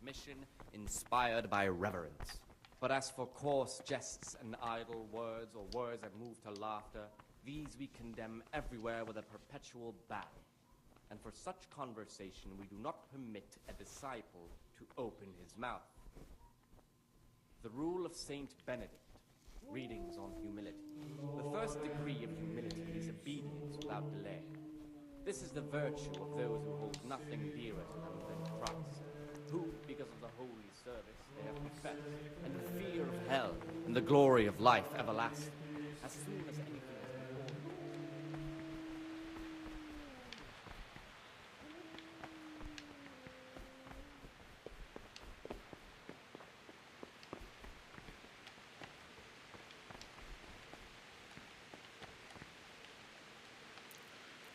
R: Mission inspired by reverence. But as for coarse jests and idle words, or words that move to laughter, these we condemn everywhere with a perpetual ban. And for such conversation we do not permit a disciple to open his mouth. The rule of Saint Benedict, readings on humility. The first degree of humility is obedience without delay. This is the virtue of those who hold nothing dearer to them than Christ, who, because of the holy service they have confessed, and the fear of hell, and the glory of life everlasting, as soon as anything is before them.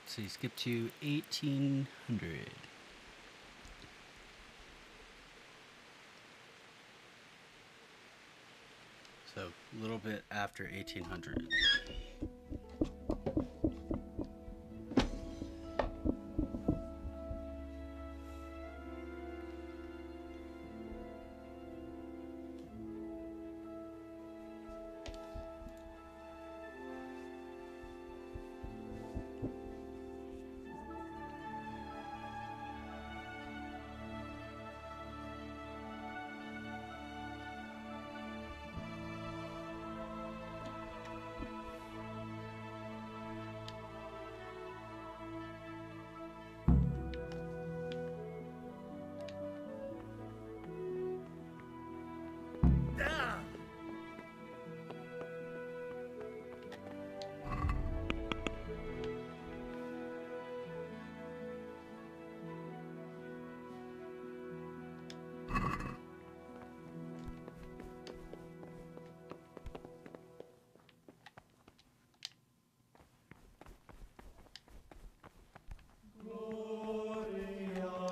B: So you skip to 1800. So a little bit after 1800.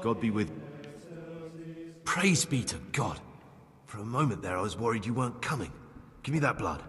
N: God be with...
P: Praise be to God. For a moment there, I was worried you weren't coming. Give me that blood.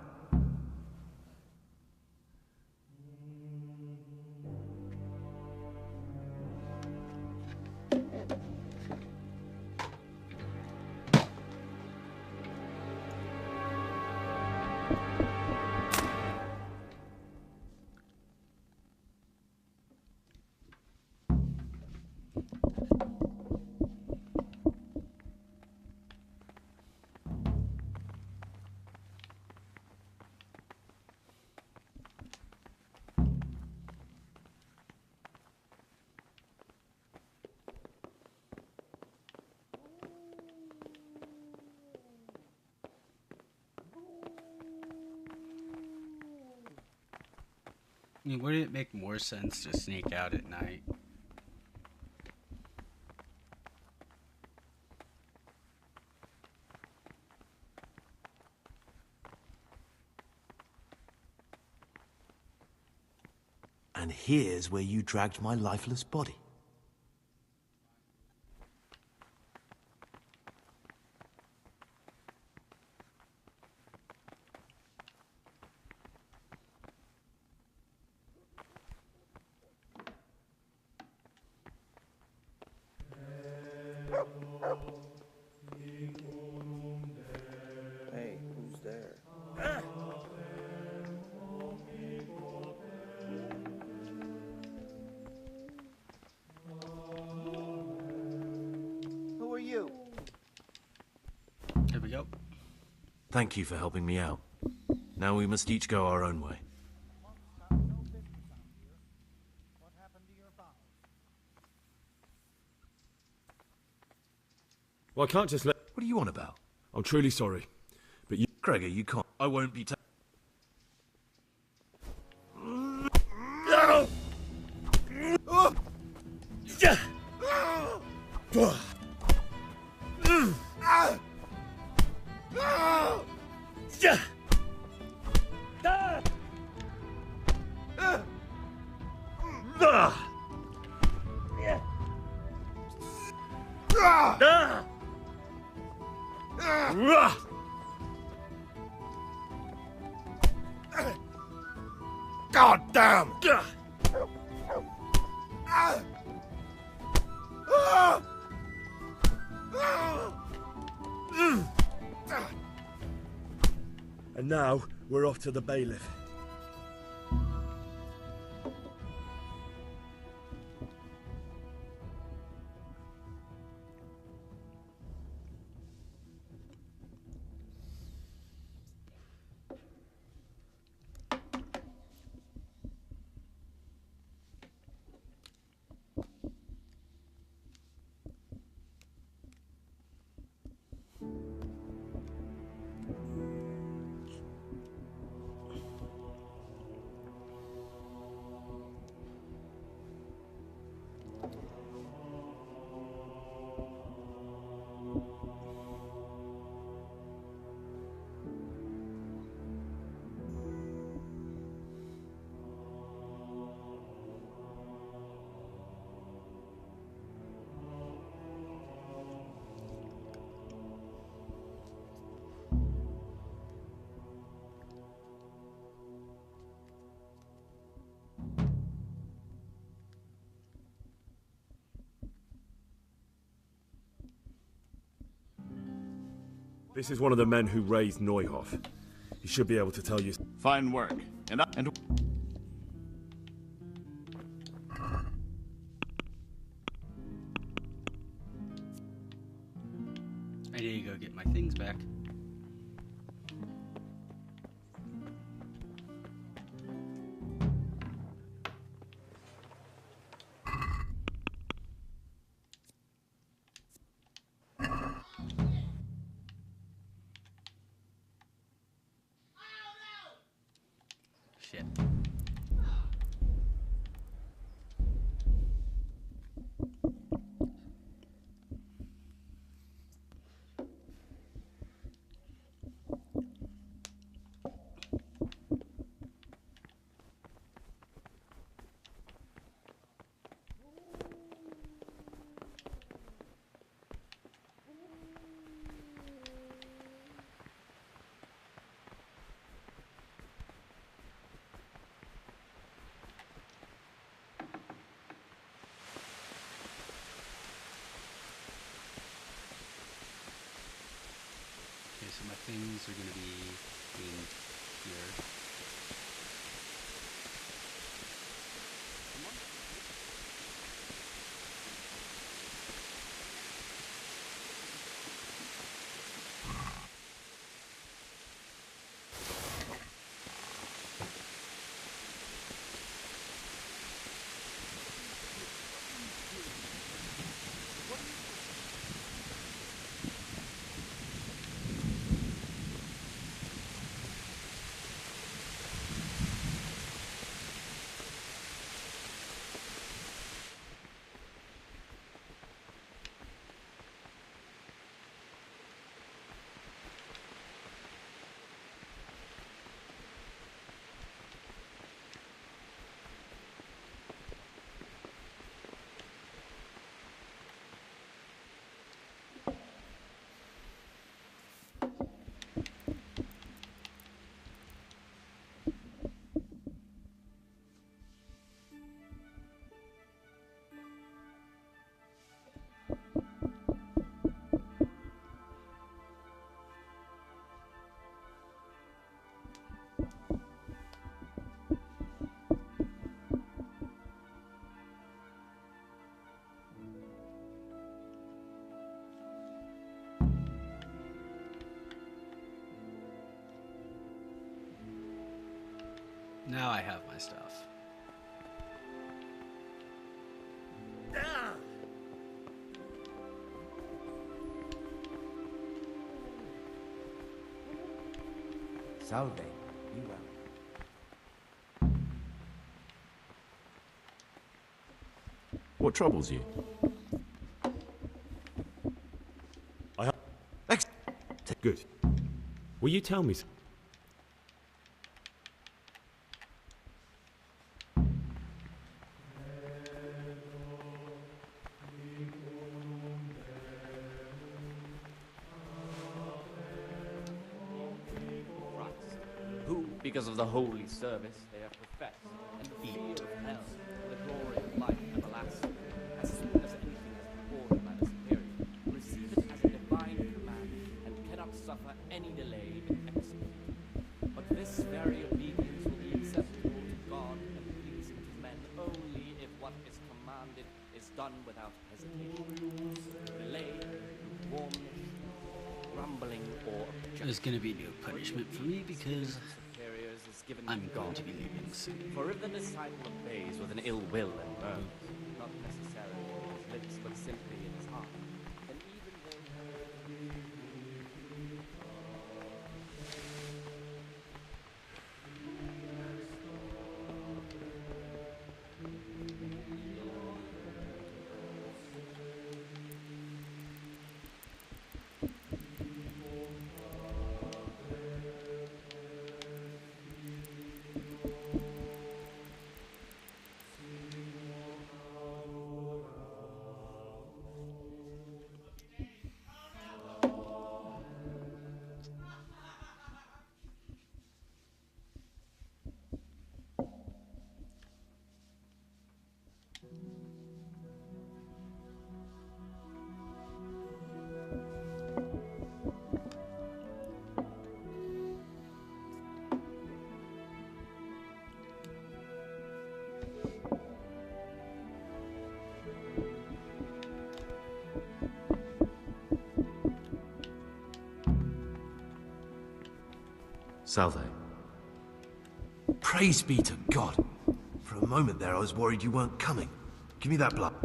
B: I mean, wouldn't it make more sense to sneak out at night?
P: And here's where you dragged my lifeless body.
G: Hey, who's there? Who are you?
B: There we go.
N: Thank you for helping me out. Now we must each go our own way.
A: Well, I can't just let...
P: What are you on about?
A: I'm truly sorry, but you...
P: Gregor, you can't...
N: I won't be...
Q: God damn!
D: And now, we're off to the bailiff.
A: This is one of the men who raised Neuhoff. He should be able to tell you...
H: Fine work. And
B: I need to go get my things back. Shit. are going to be aimed here. Now I have my stuff.
M: Salve, be well.
N: What troubles you?
A: I have... Good. Will you tell me...
R: Who, because of the holy service they have professed, and the fear of hell, and the glory of life everlasting, as soon as anything has been ordered by the superior, receive it as a divine command, and cannot suffer any delay in executing. But this very obedience will be acceptable to God and pleasing to men only if what is commanded is done without hesitation. Delay, lukewarmness, grumbling, or objection.
B: There's going to be no punishment for me because I'm going to be leaving soon.
R: For if the disciple obeys with an ill will and murmurs, not necessarily in his lips, but simply in his heart, then even
N: Salve.
C: Praise be to God. For a moment there, I was worried you weren't coming. Give me that blood.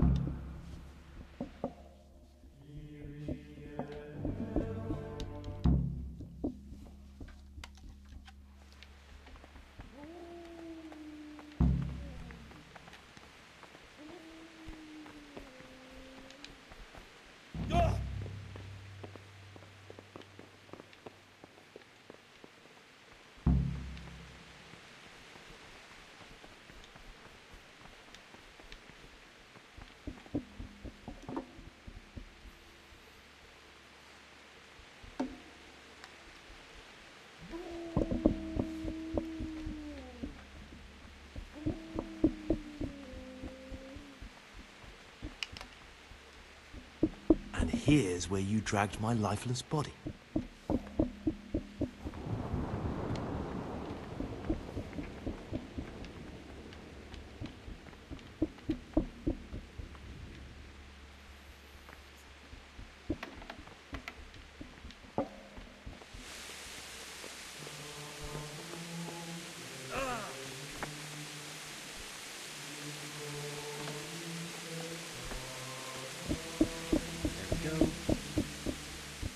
C: And here's where you dragged my lifeless body.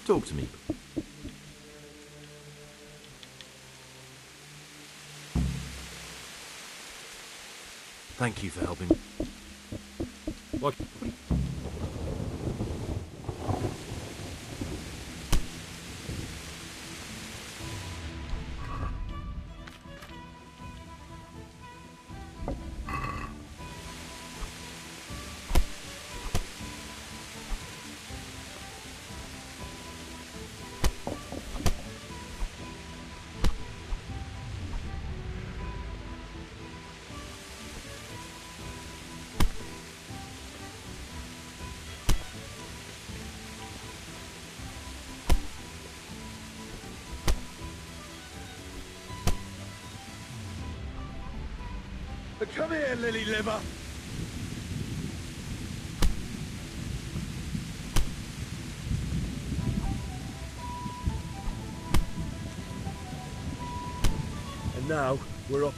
T: Talk to me.
N: Thank you for helping me.
A: What?
Q: Come here, lily liver.
A: And now, we're up.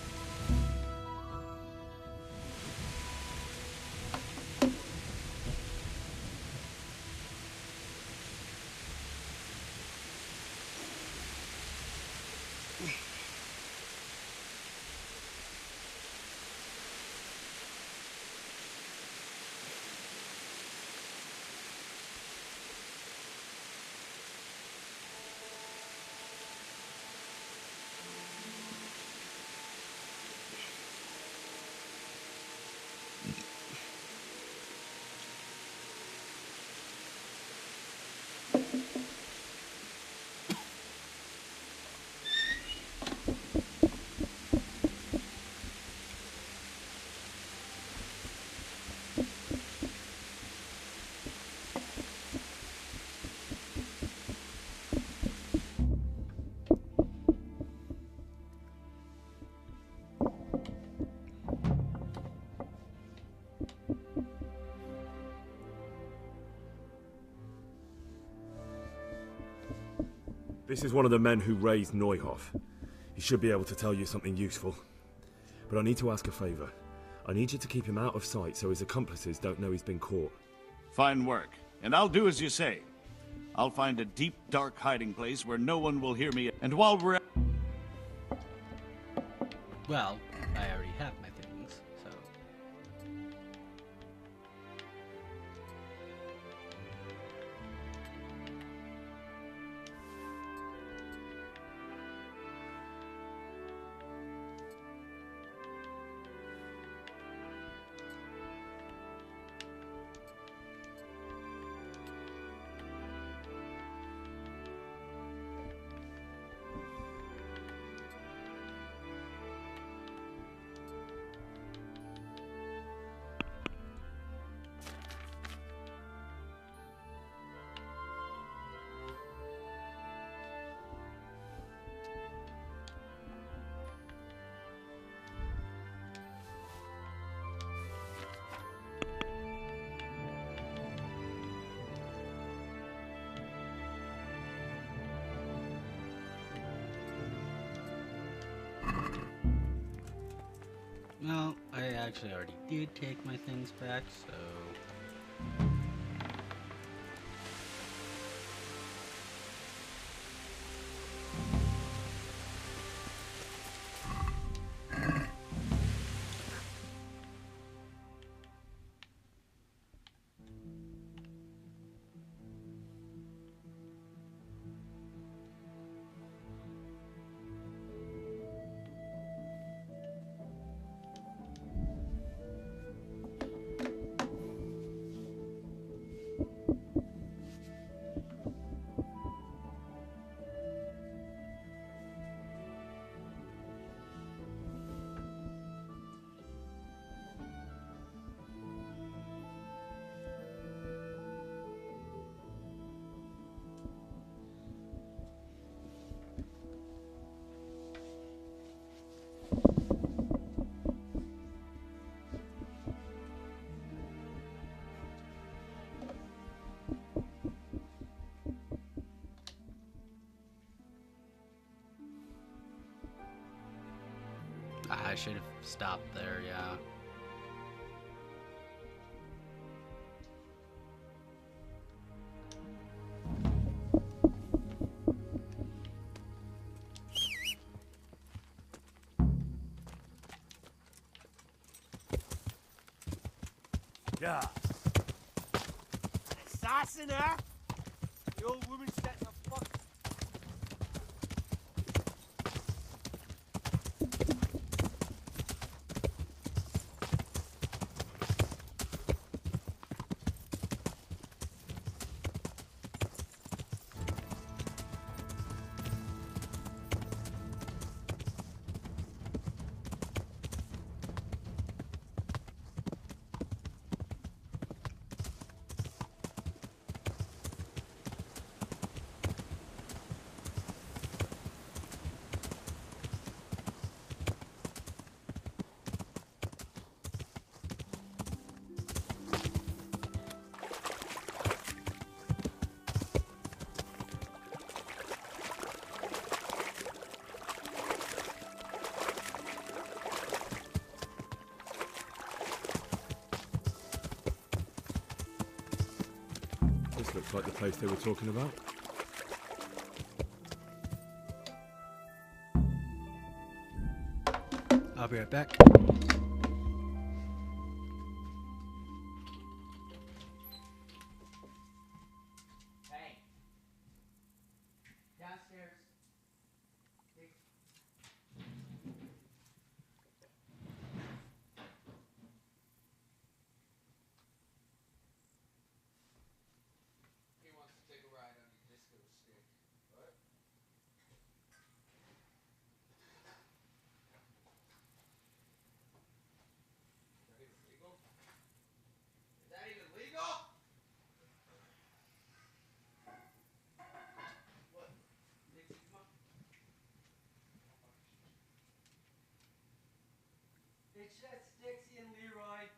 A: This is one of the men who raised Neuhoff. He should be able to tell you something useful. But I need to ask a favor. I need you to keep him out of sight so his accomplices don't know he's been caught.
H: Fine work. And I'll do as you say. I'll find a deep, dark hiding place where no one will hear me. And while we're at...
B: Well, I already have my things, so... Well, I actually already did take my things back, so... I should have stopped there, yeah.
F: Yeah. Assassin, eh? The old woman set the fuck.
A: This looks like the place they were talking about.
B: I'll be right back. Hey. Downstairs. He wants to take a ride on your disco stick. What? Is that even legal? What? Dixie, come on. It's just Dixie and Leroy.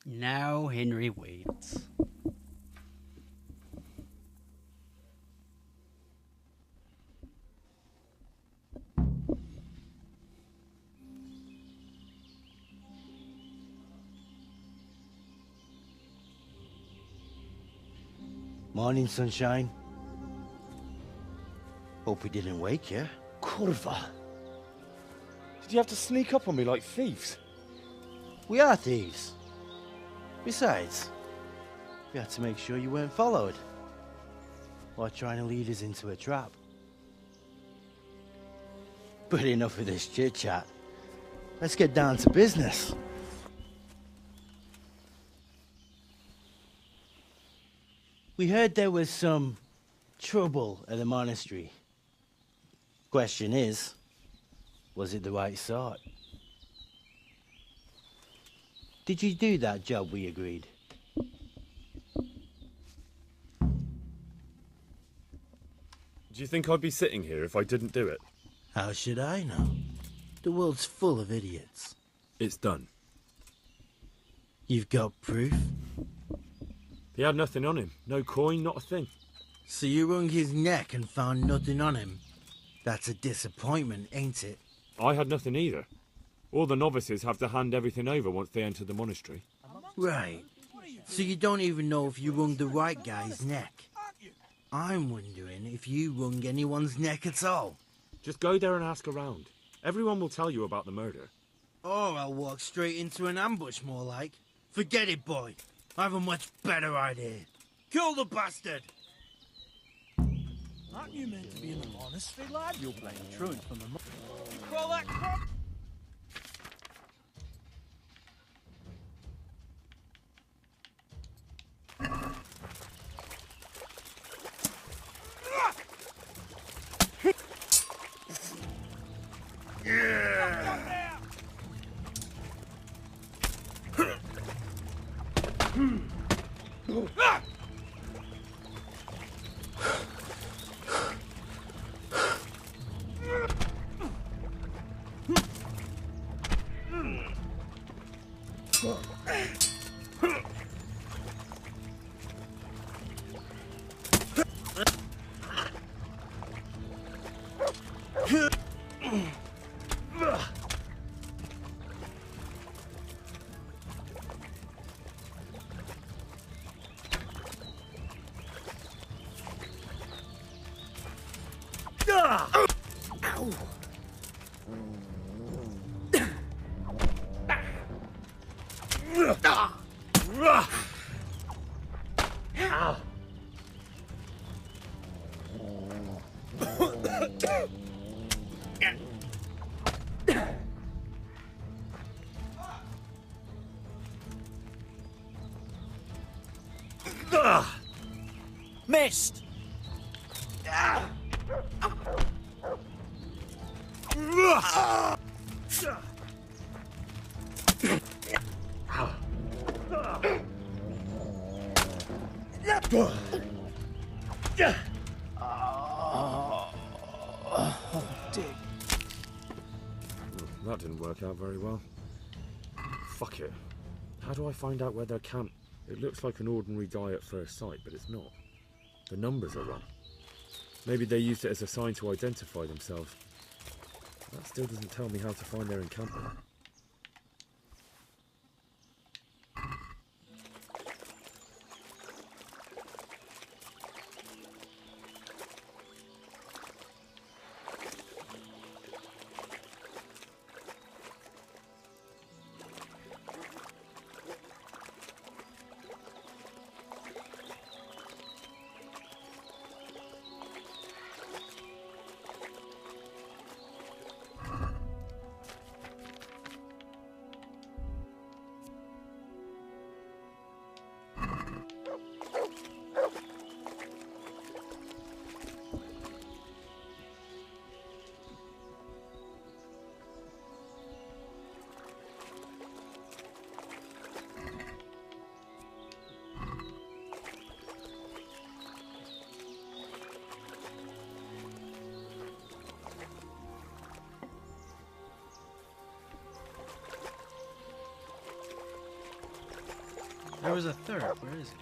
B: Now Henry waits.
E: Morning, sunshine. Hope we didn't wake you.
A: Kurva! Did you have to sneak up on me like thieves?
E: We are thieves. Besides, we had to make sure you weren't followed. Or trying to lead us into a trap. But enough of this chit-chat. Let's get down to business. We heard there was some trouble at the monastery. Question is, was it the right sort? Did you do that job we agreed?
A: Do you think I'd be sitting here if I didn't do it?
E: How should I know? The world's full of idiots.
A: It's done.
E: You've got proof?
A: He had nothing on him. No coin, not a thing.
E: So you wrung his neck and found nothing on him? That's a disappointment, ain't it?
A: I had nothing either. All the novices have to hand everything over once they enter the monastery.
E: Right. So you don't even know if you wrung the right guy's neck. I'm wondering if you wrung anyone's neck at all.
A: Just go there and ask around. Everyone will tell you about the murder.
E: Or I'll walk straight into an ambush, more like. Forget it, boy. I have a much better idea. Kill the bastard!
C: Aren't you meant to be in the monastery, lad? You'll blame truant from the You call that crap?
B: Missed!
A: That didn't work out very well. Fuck it. How do I find out where their camp... It looks like an ordinary guy at first sight, but it's not. The numbers are wrong. Maybe they used it as a sign to identify themselves. That still doesn't tell me how to find their encampment.
B: There was a third. Where is it?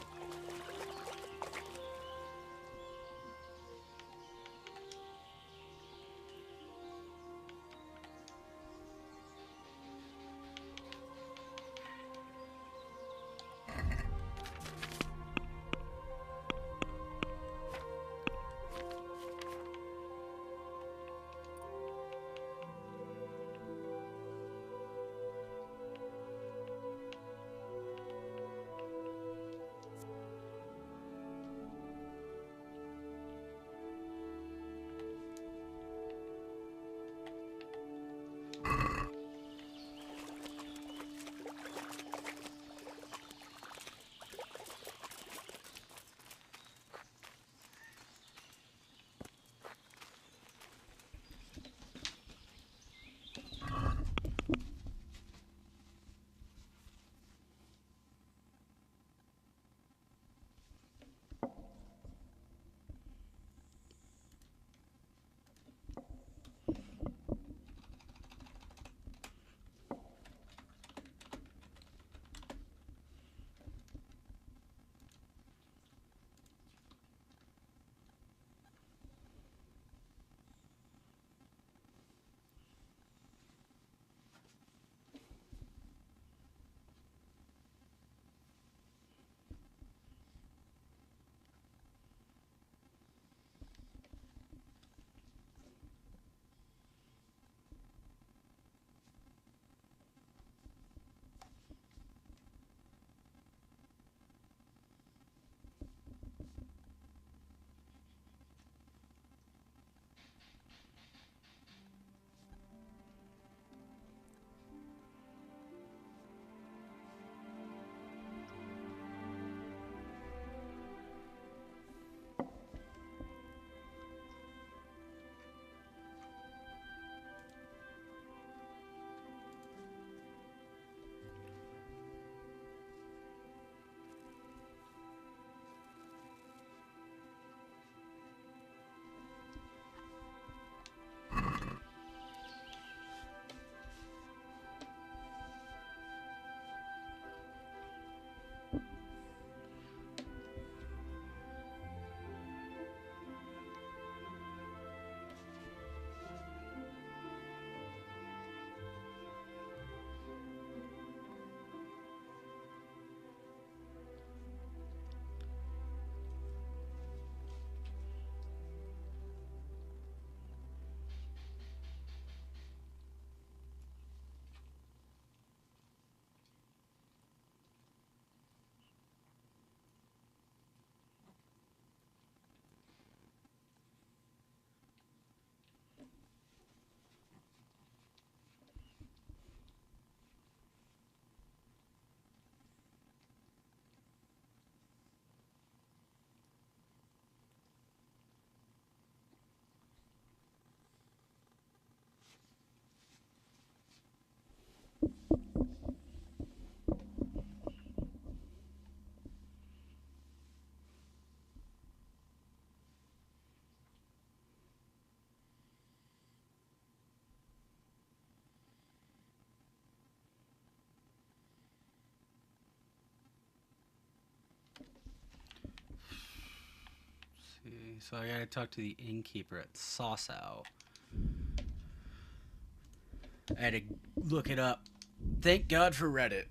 B: see. So I gotta talk to the innkeeper at Sasau. I had to look it up. Thank God for Reddit.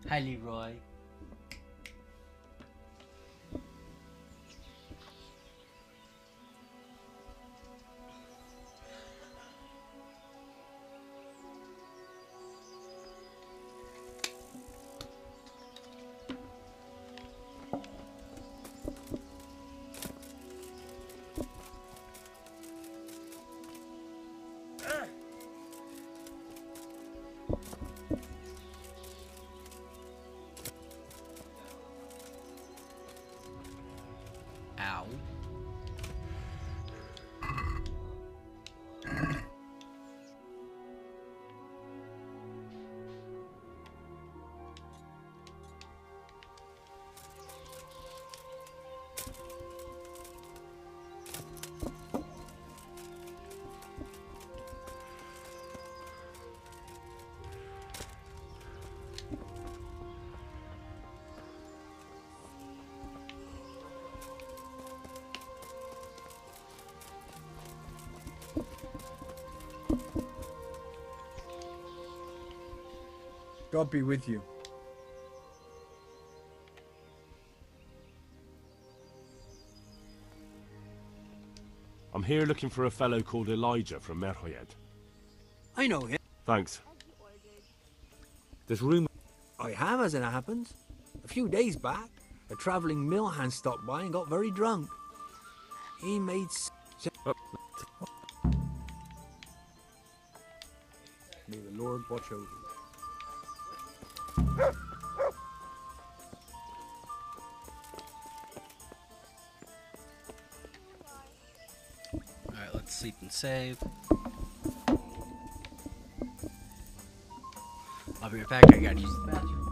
B: Hi, Leroy. Ow.
I: God be with you.
D: I'm here looking for a fellow called Elijah from Merhoyed.
V: I know him.
D: Thanks.
A: There's room.
V: I have, as it happens. A few days back, a travelling mill hand stopped by and got very drunk. He made... May the Lord watch over you.
B: Alright, let's sleep and save. I'll be right back. I gotta use the bathroom.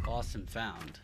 B: Lost and found.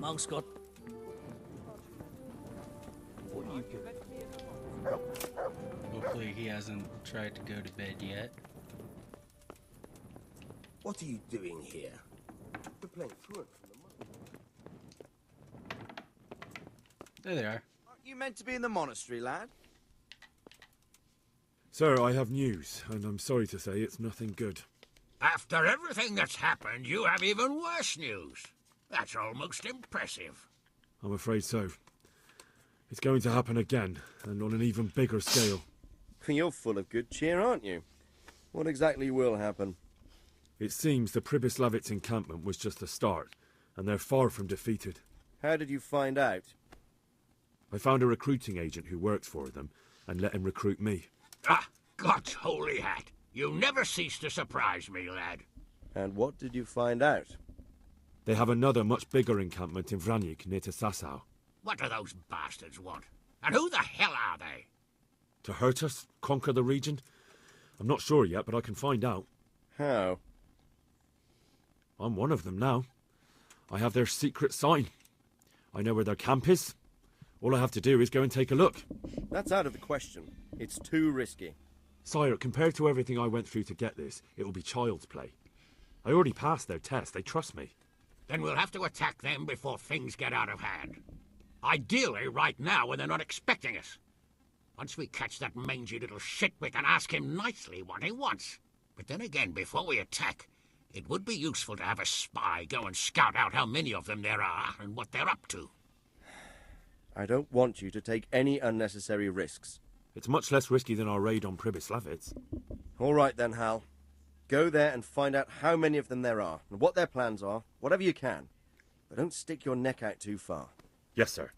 V: Monk's got...
F: What are you doing?
B: Hopefully he hasn't tried to go to bed yet.
M: What are you doing here?
F: We're playing truant from the monk.
B: There they are.
I: Aren't you meant to be in the monastery, lad?
A: Sir, I have news, and I'm sorry to say it's nothing good.
K: After everything that's happened, you have even worse news. That's almost impressive.
A: I'm afraid so. It's going to happen again, and on an even bigger scale.
G: You're full of good cheer, aren't you? What exactly will happen?
A: It seems the Pribyslavitz encampment was just the start, and they're far from defeated.
G: How did you find out?
A: I found a recruiting agent who works for them, and let him recruit me.
K: Ah, God's holy hat. You never cease to surprise me, lad.
G: And what did you find out?
A: They have another much bigger encampment in Vranyk near to Sasau.
K: What do those bastards want? And who the hell are they?
A: To hurt us? Conquer the region? I'm not sure yet, but I can find out.
G: How?
A: I'm one of them now. I have their secret sign. I know where their camp is. All I have to do is go and take a look.
G: That's out of the question. It's too risky.
A: Sire, compared to everything I went through to get this, it will be child's play. I already passed their test. They trust me.
K: Then we'll have to attack them before things get out of hand. Ideally, right now, when they're not expecting us. Once we catch that mangy little shit, we can ask him nicely what he wants. But then again, before we attack, it would be useful to have a spy go and scout out how many of them there are and what they're up to.
G: I don't want you to take any unnecessary risks.
A: It's much less risky than our raid on Pribyslavitz.
G: All right then, Hal. Go there and find out how many of them there are, and what their plans are, whatever you can. But don't stick your neck out too far.
A: Yes, sir.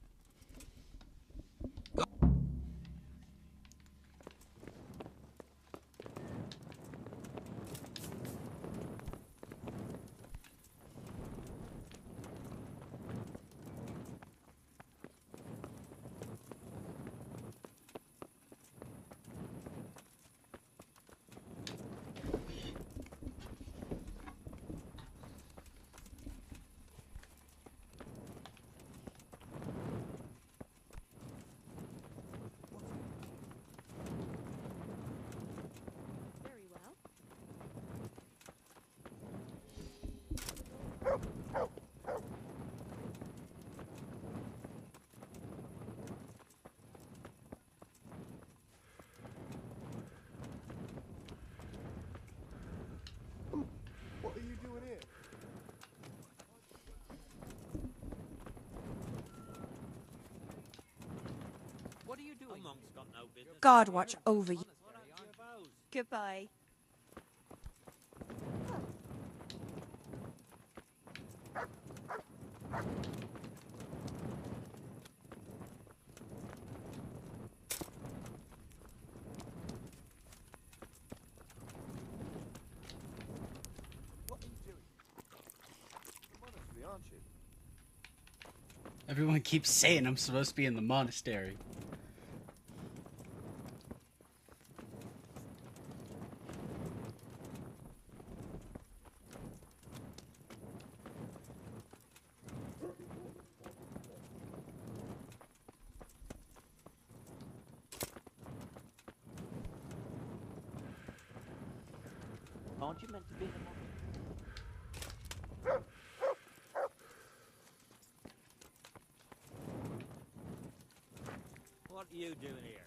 Q: What are you doing here?
I: What are you doing? A monk's got no business.
W: God watch over you. Goodbye.
Q: What are you doing? The monastery, aren't you?
B: Everyone keeps saying I'm supposed to be in the monastery.
I: Aren't you meant to be in the monastery? What are you doing here?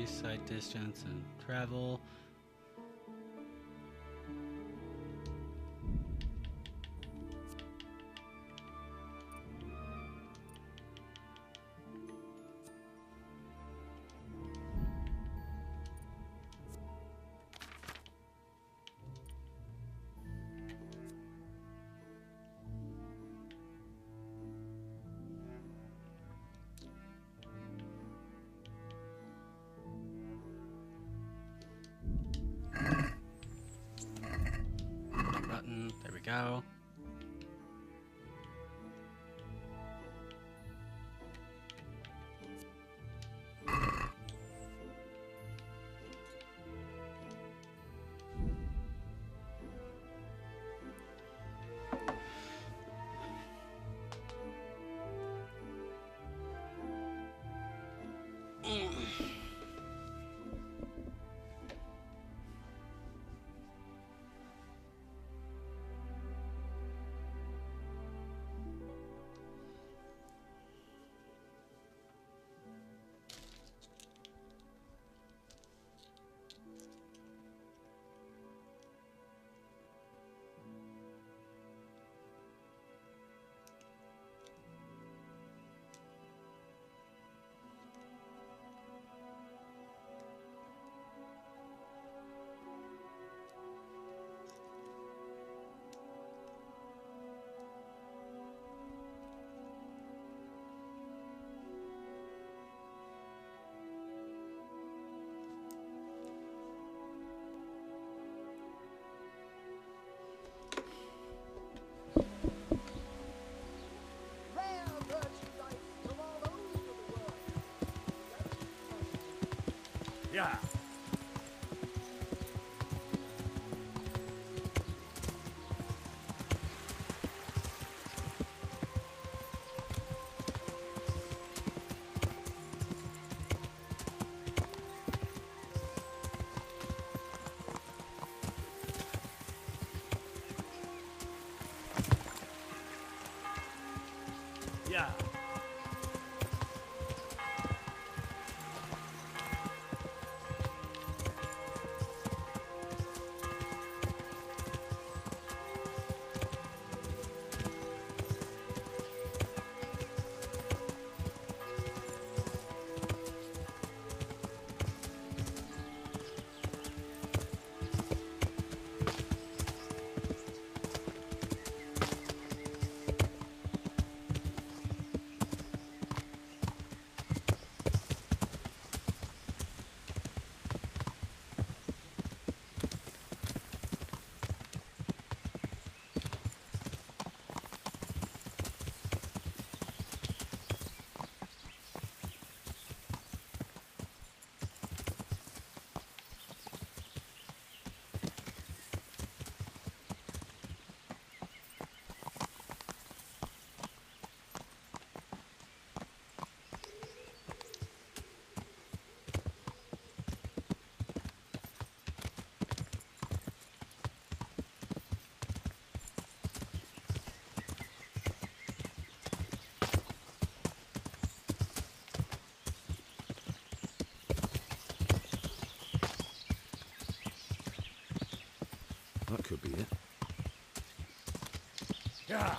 B: increase sight distance and travel. Button, there we go.
H: Yeah. Yeah.
A: That could be it.
H: Yeah.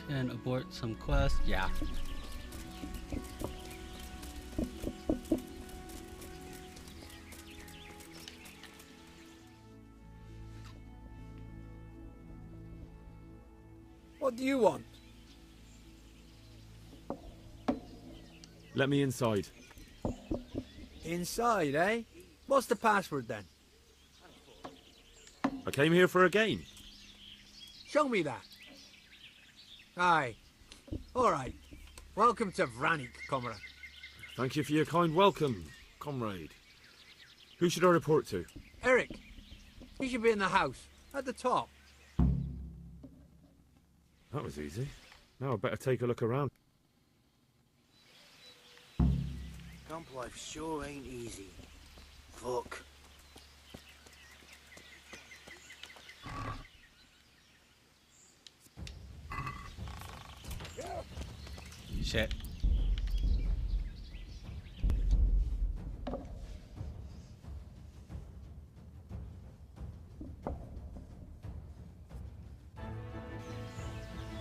B: Can abort some quests. Yeah.
V: What do you want?
A: Let me inside.
V: Inside, eh? What's the password then?
A: I came here for a game.
V: Show me that. Aye. Alright. Welcome to Vranik, comrade.
A: Thank you for your kind welcome, comrade. Who should I report to?
V: Eric. You should be in the house. At the top.
A: That was easy. Now I better take a look around.
E: Camp life sure ain't easy. Fuck.
B: Shit.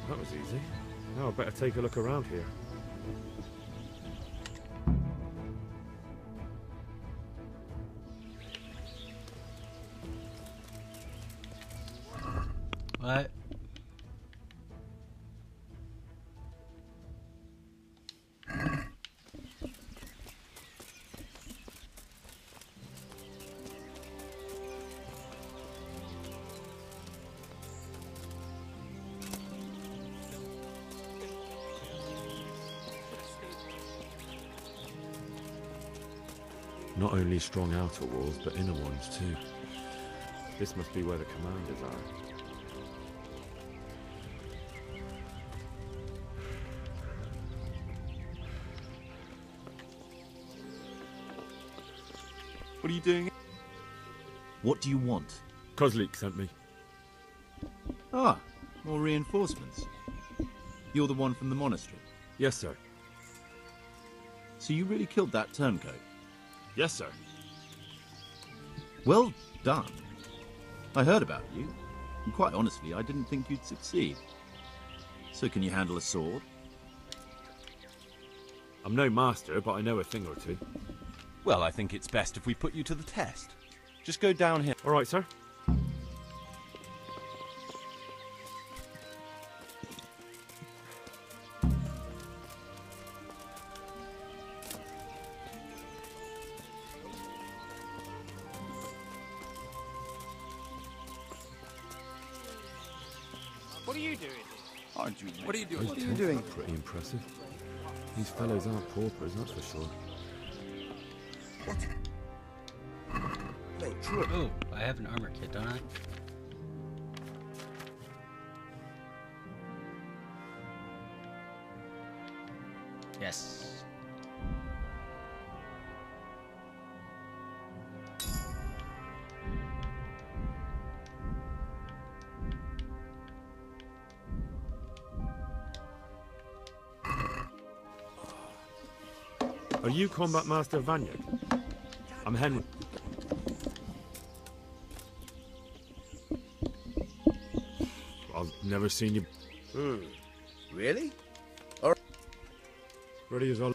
A: That was easy. Now I better take a look around here.
B: What?
A: Not only strong outer walls, but inner ones too. This must be where the commanders are.
F: What are you doing? What do you want?
A: Kozlik sent me.
F: Ah, more reinforcements. You're the one from the monastery?
A: Yes, sir.
F: So you really killed that turncoat?
A: Yes, sir.
F: Well done. I heard about you, and quite honestly, I didn't think you'd succeed. So can you handle a sword?
A: I'm no master, but I know a thing or two.
F: Well, I think it's best if we put you to the test. Just go down here.
A: All right, sir.
I: What are you doing?
F: Aren't you?
I: What are you doing?
A: Those tents are pretty impressive. These fellows aren't paupers, that's for sure.
B: Oh, I have an armor kit, don't I? Yes.
A: Are you Combat Master Vanyard? I'm Henry. I've never seen you.
M: Really?
A: Ready as well.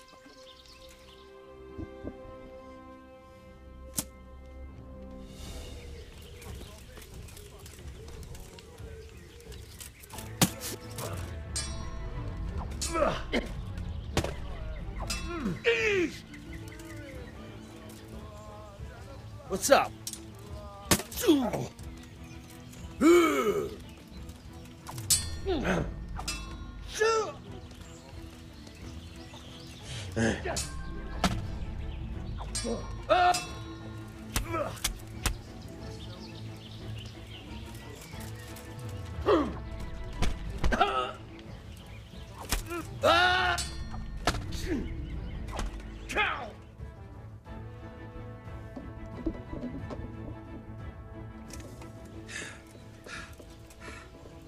M: What's up?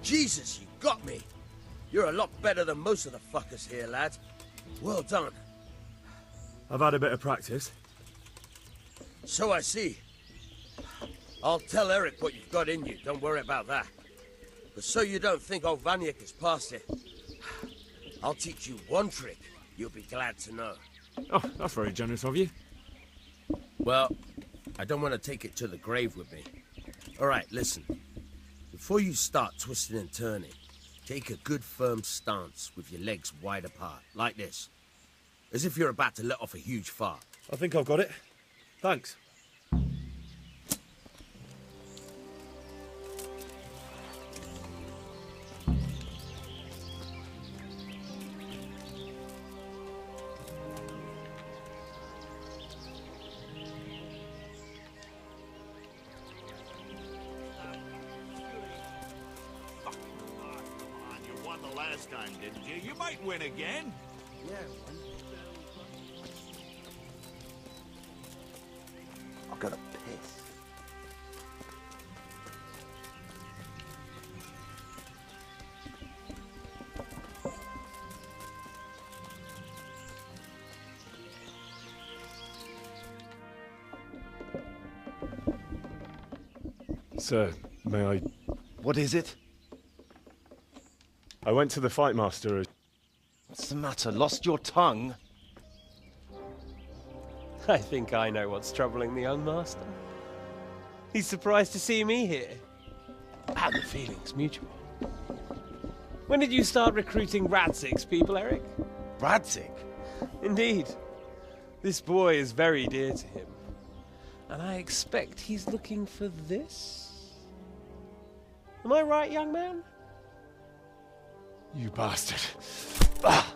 M: Jesus, you got me. You're a lot better than most of the fuckers here, lad. Well done.
A: I've had a bit of practice.
M: So I see. I'll tell Eric what you've got in you. Don't worry about that. But so you don't think old Vanyek is past it, I'll teach you one trick you'll be glad to know.
A: Oh, that's very generous of you.
M: Well, I don't want to take it to the grave with me. All right, listen. Before you start twisting and turning, take a good firm stance with your legs wide apart, like this. As if you're about to let off a huge fart.
A: I think I've got it. Thanks.
H: You won the last time, didn't you? You might win again.
E: Yeah,
P: I've got to piss.
D: Sir, may I...
T: What is it?
D: I went to the fight master.
T: What's the matter? Lost your tongue?
L: I think I know what's troubling the young master. He's surprised to see me here. And the feeling's mutual. When did you start recruiting Radzig's people, Eric?
T: Radzig?
L: Indeed. This boy is very dear to him. And I expect he's looking for this? Am I right, young man?
D: You bastard.
T: Ah!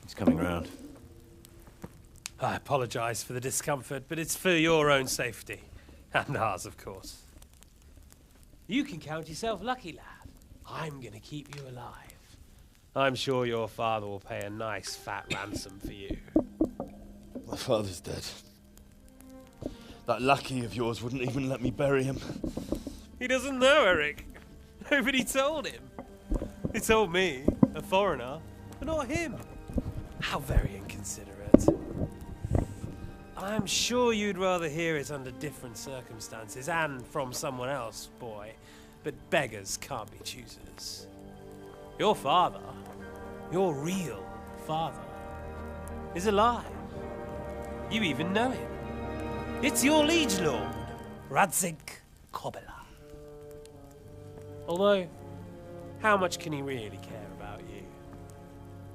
N: He's coming round.
L: I apologize for the discomfort, but it's for your own safety. And ours, of course. You can count yourself lucky, lad. I'm gonna keep you alive. I'm sure your father will pay a nice fat ransom for you.
T: My father's dead. That lackey of yours wouldn't even let me bury him.
L: He doesn't know, Eric. Nobody told him. He told me, a foreigner, but not him. How very inconsiderate. I'm sure you'd rather hear it under different circumstances and from someone else, boy. But beggars can't be choosers. Your father, your real father, is alive. You even know him. It's your liege lord, Radzig Kobyla. Although, how much can he really care about you?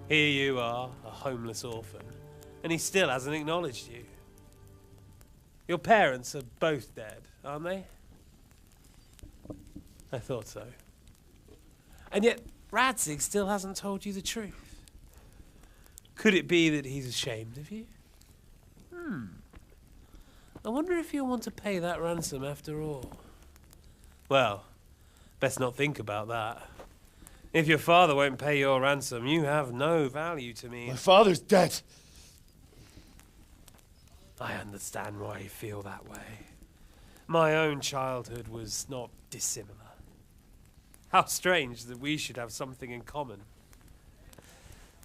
L: Here you are, a homeless orphan, and he still hasn't acknowledged you. Your parents are both dead, aren't they? I thought so. And yet, Radzig still hasn't told you the truth. Could it be that he's ashamed of you? I wonder if you'll want to pay that ransom after all. Well, best not think about that. If your father won't pay your ransom, you have no value to me.
T: My father's dead.
L: I understand why you feel that way. My own childhood was not dissimilar. How strange that we should have something in common.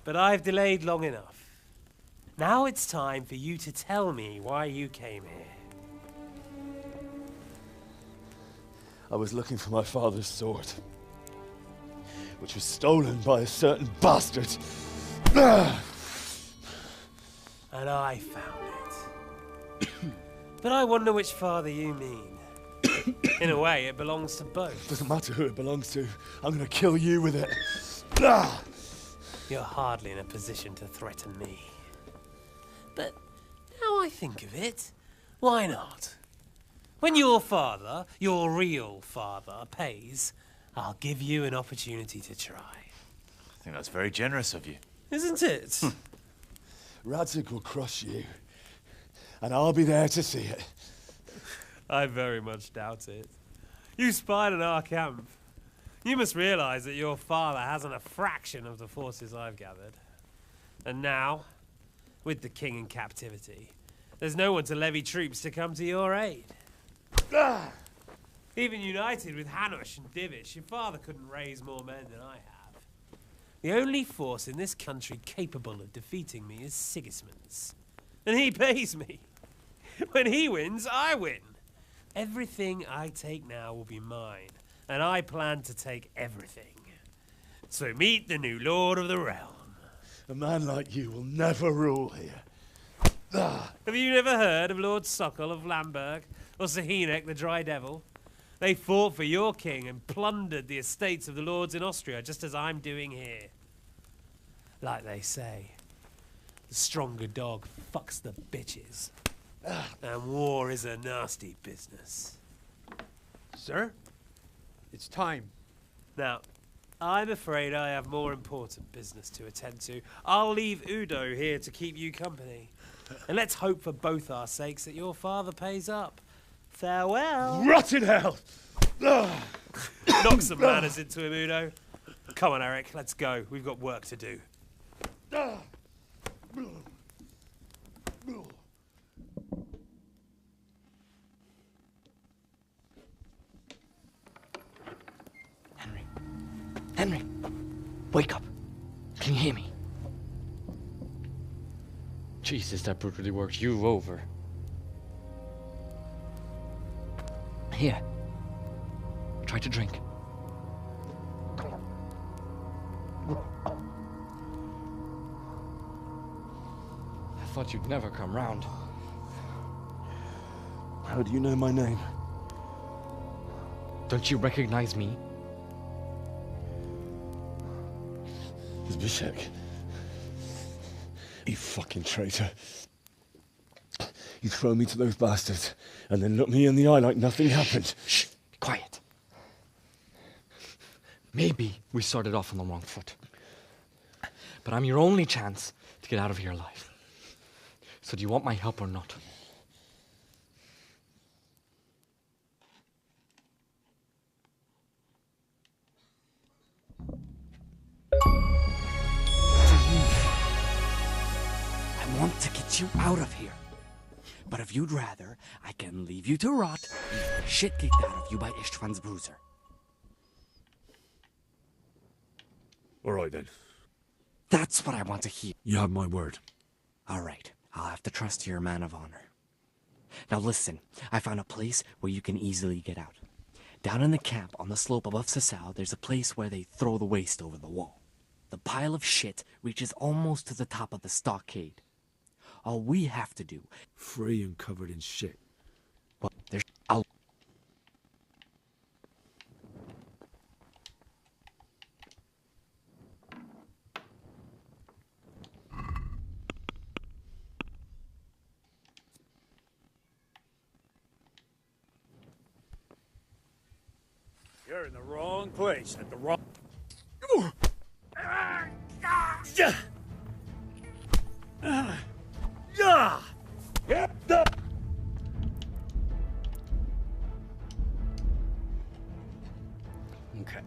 L: But I've delayed long enough. Now it's time for you to tell me why you came here.
T: I was looking for my father's sword, which was stolen by a certain bastard.
L: And I found it. But I wonder which father you mean. In a way, it belongs to both.
T: Doesn't matter who it belongs to. I'm gonna kill you with it.
L: You're hardly in a position to threaten me. But now I think of it, why not? When your father, your real father, pays, I'll give you an opportunity to try.
N: I think that's very generous of you.
L: Isn't it?
T: Radzig will crush you, and I'll be there to see it.
L: I very much doubt it. You spied on our camp. You must realize that your father hasn't a fraction of the forces I've gathered. And now, with the king in captivity, there's no one to levy troops to come to your aid. Even united with Hanush and Divish, your father couldn't raise more men than I have. The only force in this country capable of defeating me is Sigismund's. and he pays me. When he wins, I win. Everything I take now will be mine, and I plan to take everything. So meet the new Lord of the Realm.
T: A man like you will never rule here.
L: Have you never heard of Lord Sokol of Lamberg, or Sahinek the Dry Devil? They fought for your king and plundered the estates of the lords in Austria, just as I'm doing here. Like they say, the stronger dog fucks the bitches. And war is a nasty business.
V: Sir, it's time.
L: Now, I'm afraid I have more important business to attend to. I'll leave Udo here to keep you company. And let's hope for both our sakes that your father pays up. Farewell.
T: Rot in hell!
L: Knock some manners into him, Udo. Come on, Eric, let's go. We've got work to do.
R: Henry, wake up. Can you hear me? Jesus, that brutally worked you over. Here. Try to drink. I thought you'd never come round.
T: How do you know my name?
R: Don't you recognize me?
T: Zbyszek. You fucking traitor. You throw me to those bastards, and then look me in the eye like nothing happened.
R: Shh! Quiet. Maybe we started off on the wrong foot. But I'm your only chance to get out of here alive. So do you want my help or not?
O: I want to get you out of here. But if you'd rather, I can leave you to rot, leave the shit kicked out of you by Ishtvan's bruiser.
T: All right, then.
O: That's what I want to hear.
T: You have my word.
O: All right, I'll have to trust you're a man of honor. Now listen, I found a place where you can easily get out. Down in the camp on the slope above Sasau, there's a place where they throw the waste over the wall. The pile of shit reaches almost to the top of the stockade. All we have to do...
T: Free and covered in shit.
O: Well, there's...
S: You're in the wrong place at the wrong...
R: Okay.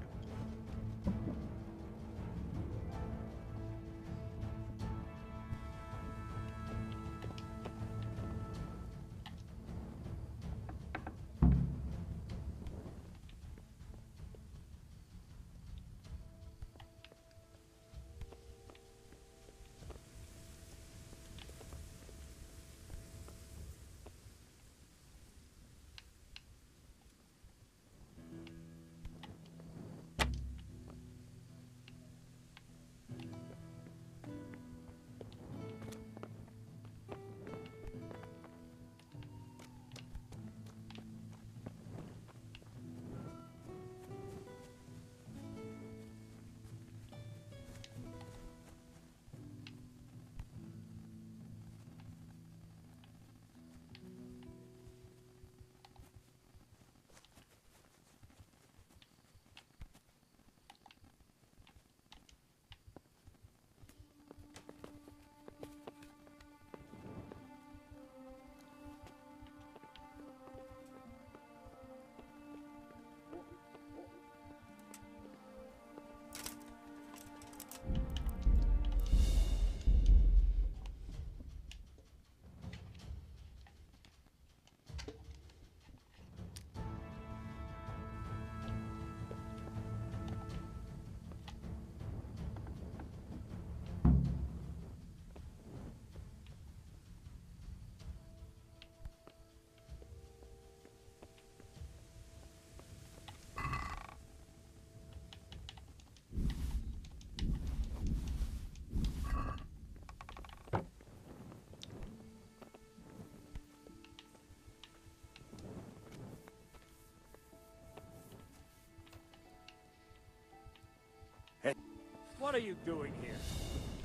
S: What are you doing here?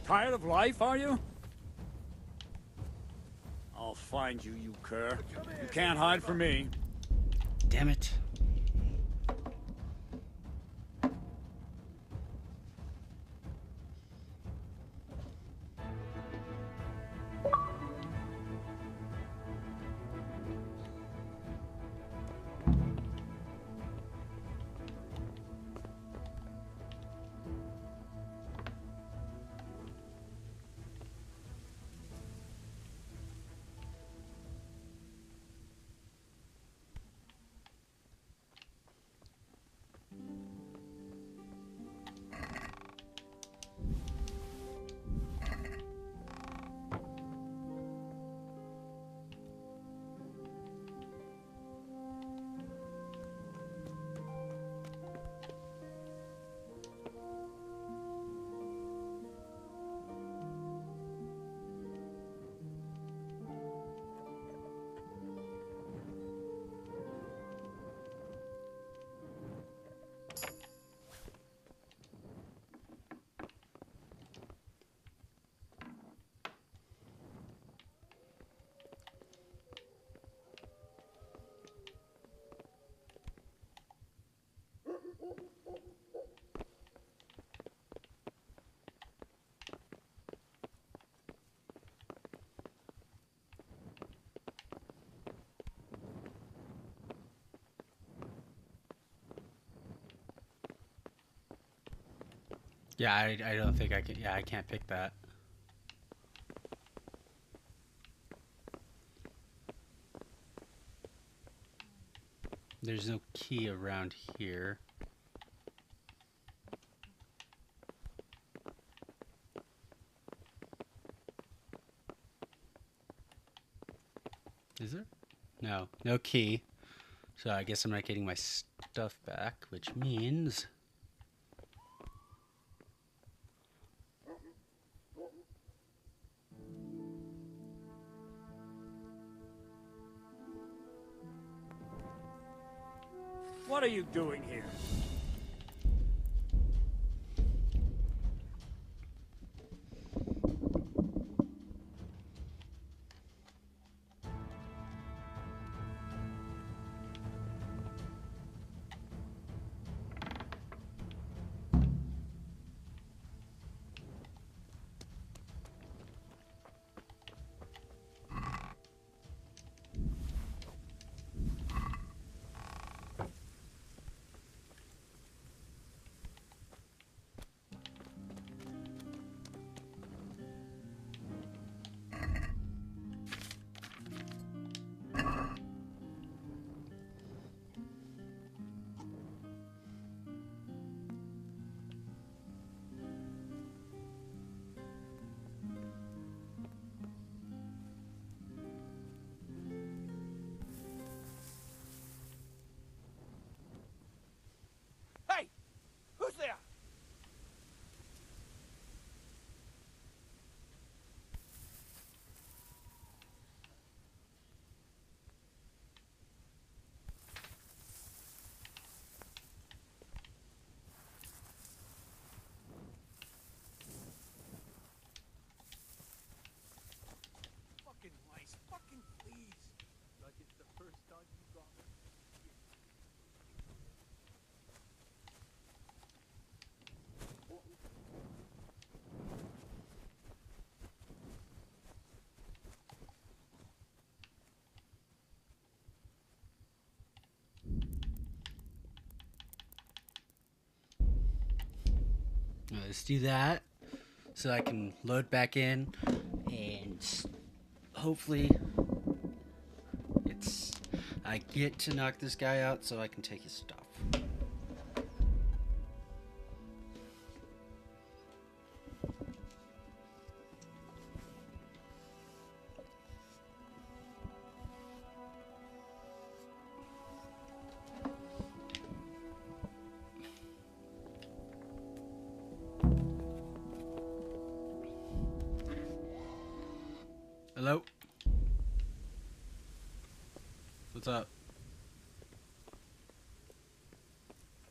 S: Tired of life, are you? I'll find you, you cur. You can't hide from me.
B: Damn it. Yeah, I don't think I can. Yeah, I can't pick that. There's no key around here. Is there? No, no key. So I guess I'm not getting my stuff back, which means...
S: What are you doing here?
I: Hey! Who's there?
S: Fucking lice. Fucking please. Like it's the first time you got it.
B: Let's do that so I can load back in and hopefully I get to knock this guy out so I can take his stuff. Hello? What's up?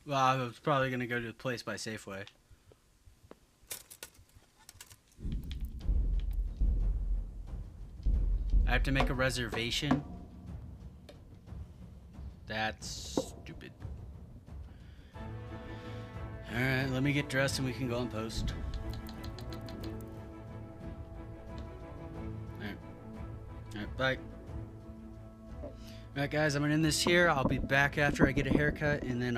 B: Well, I was probably gonna go to the place by Safeway. I have to make a reservation. That's stupid. Alright, let me get dressed and we can go and post. Alright, bye. Alright guys, I'm gonna end this here. I'll be back after I get a haircut and then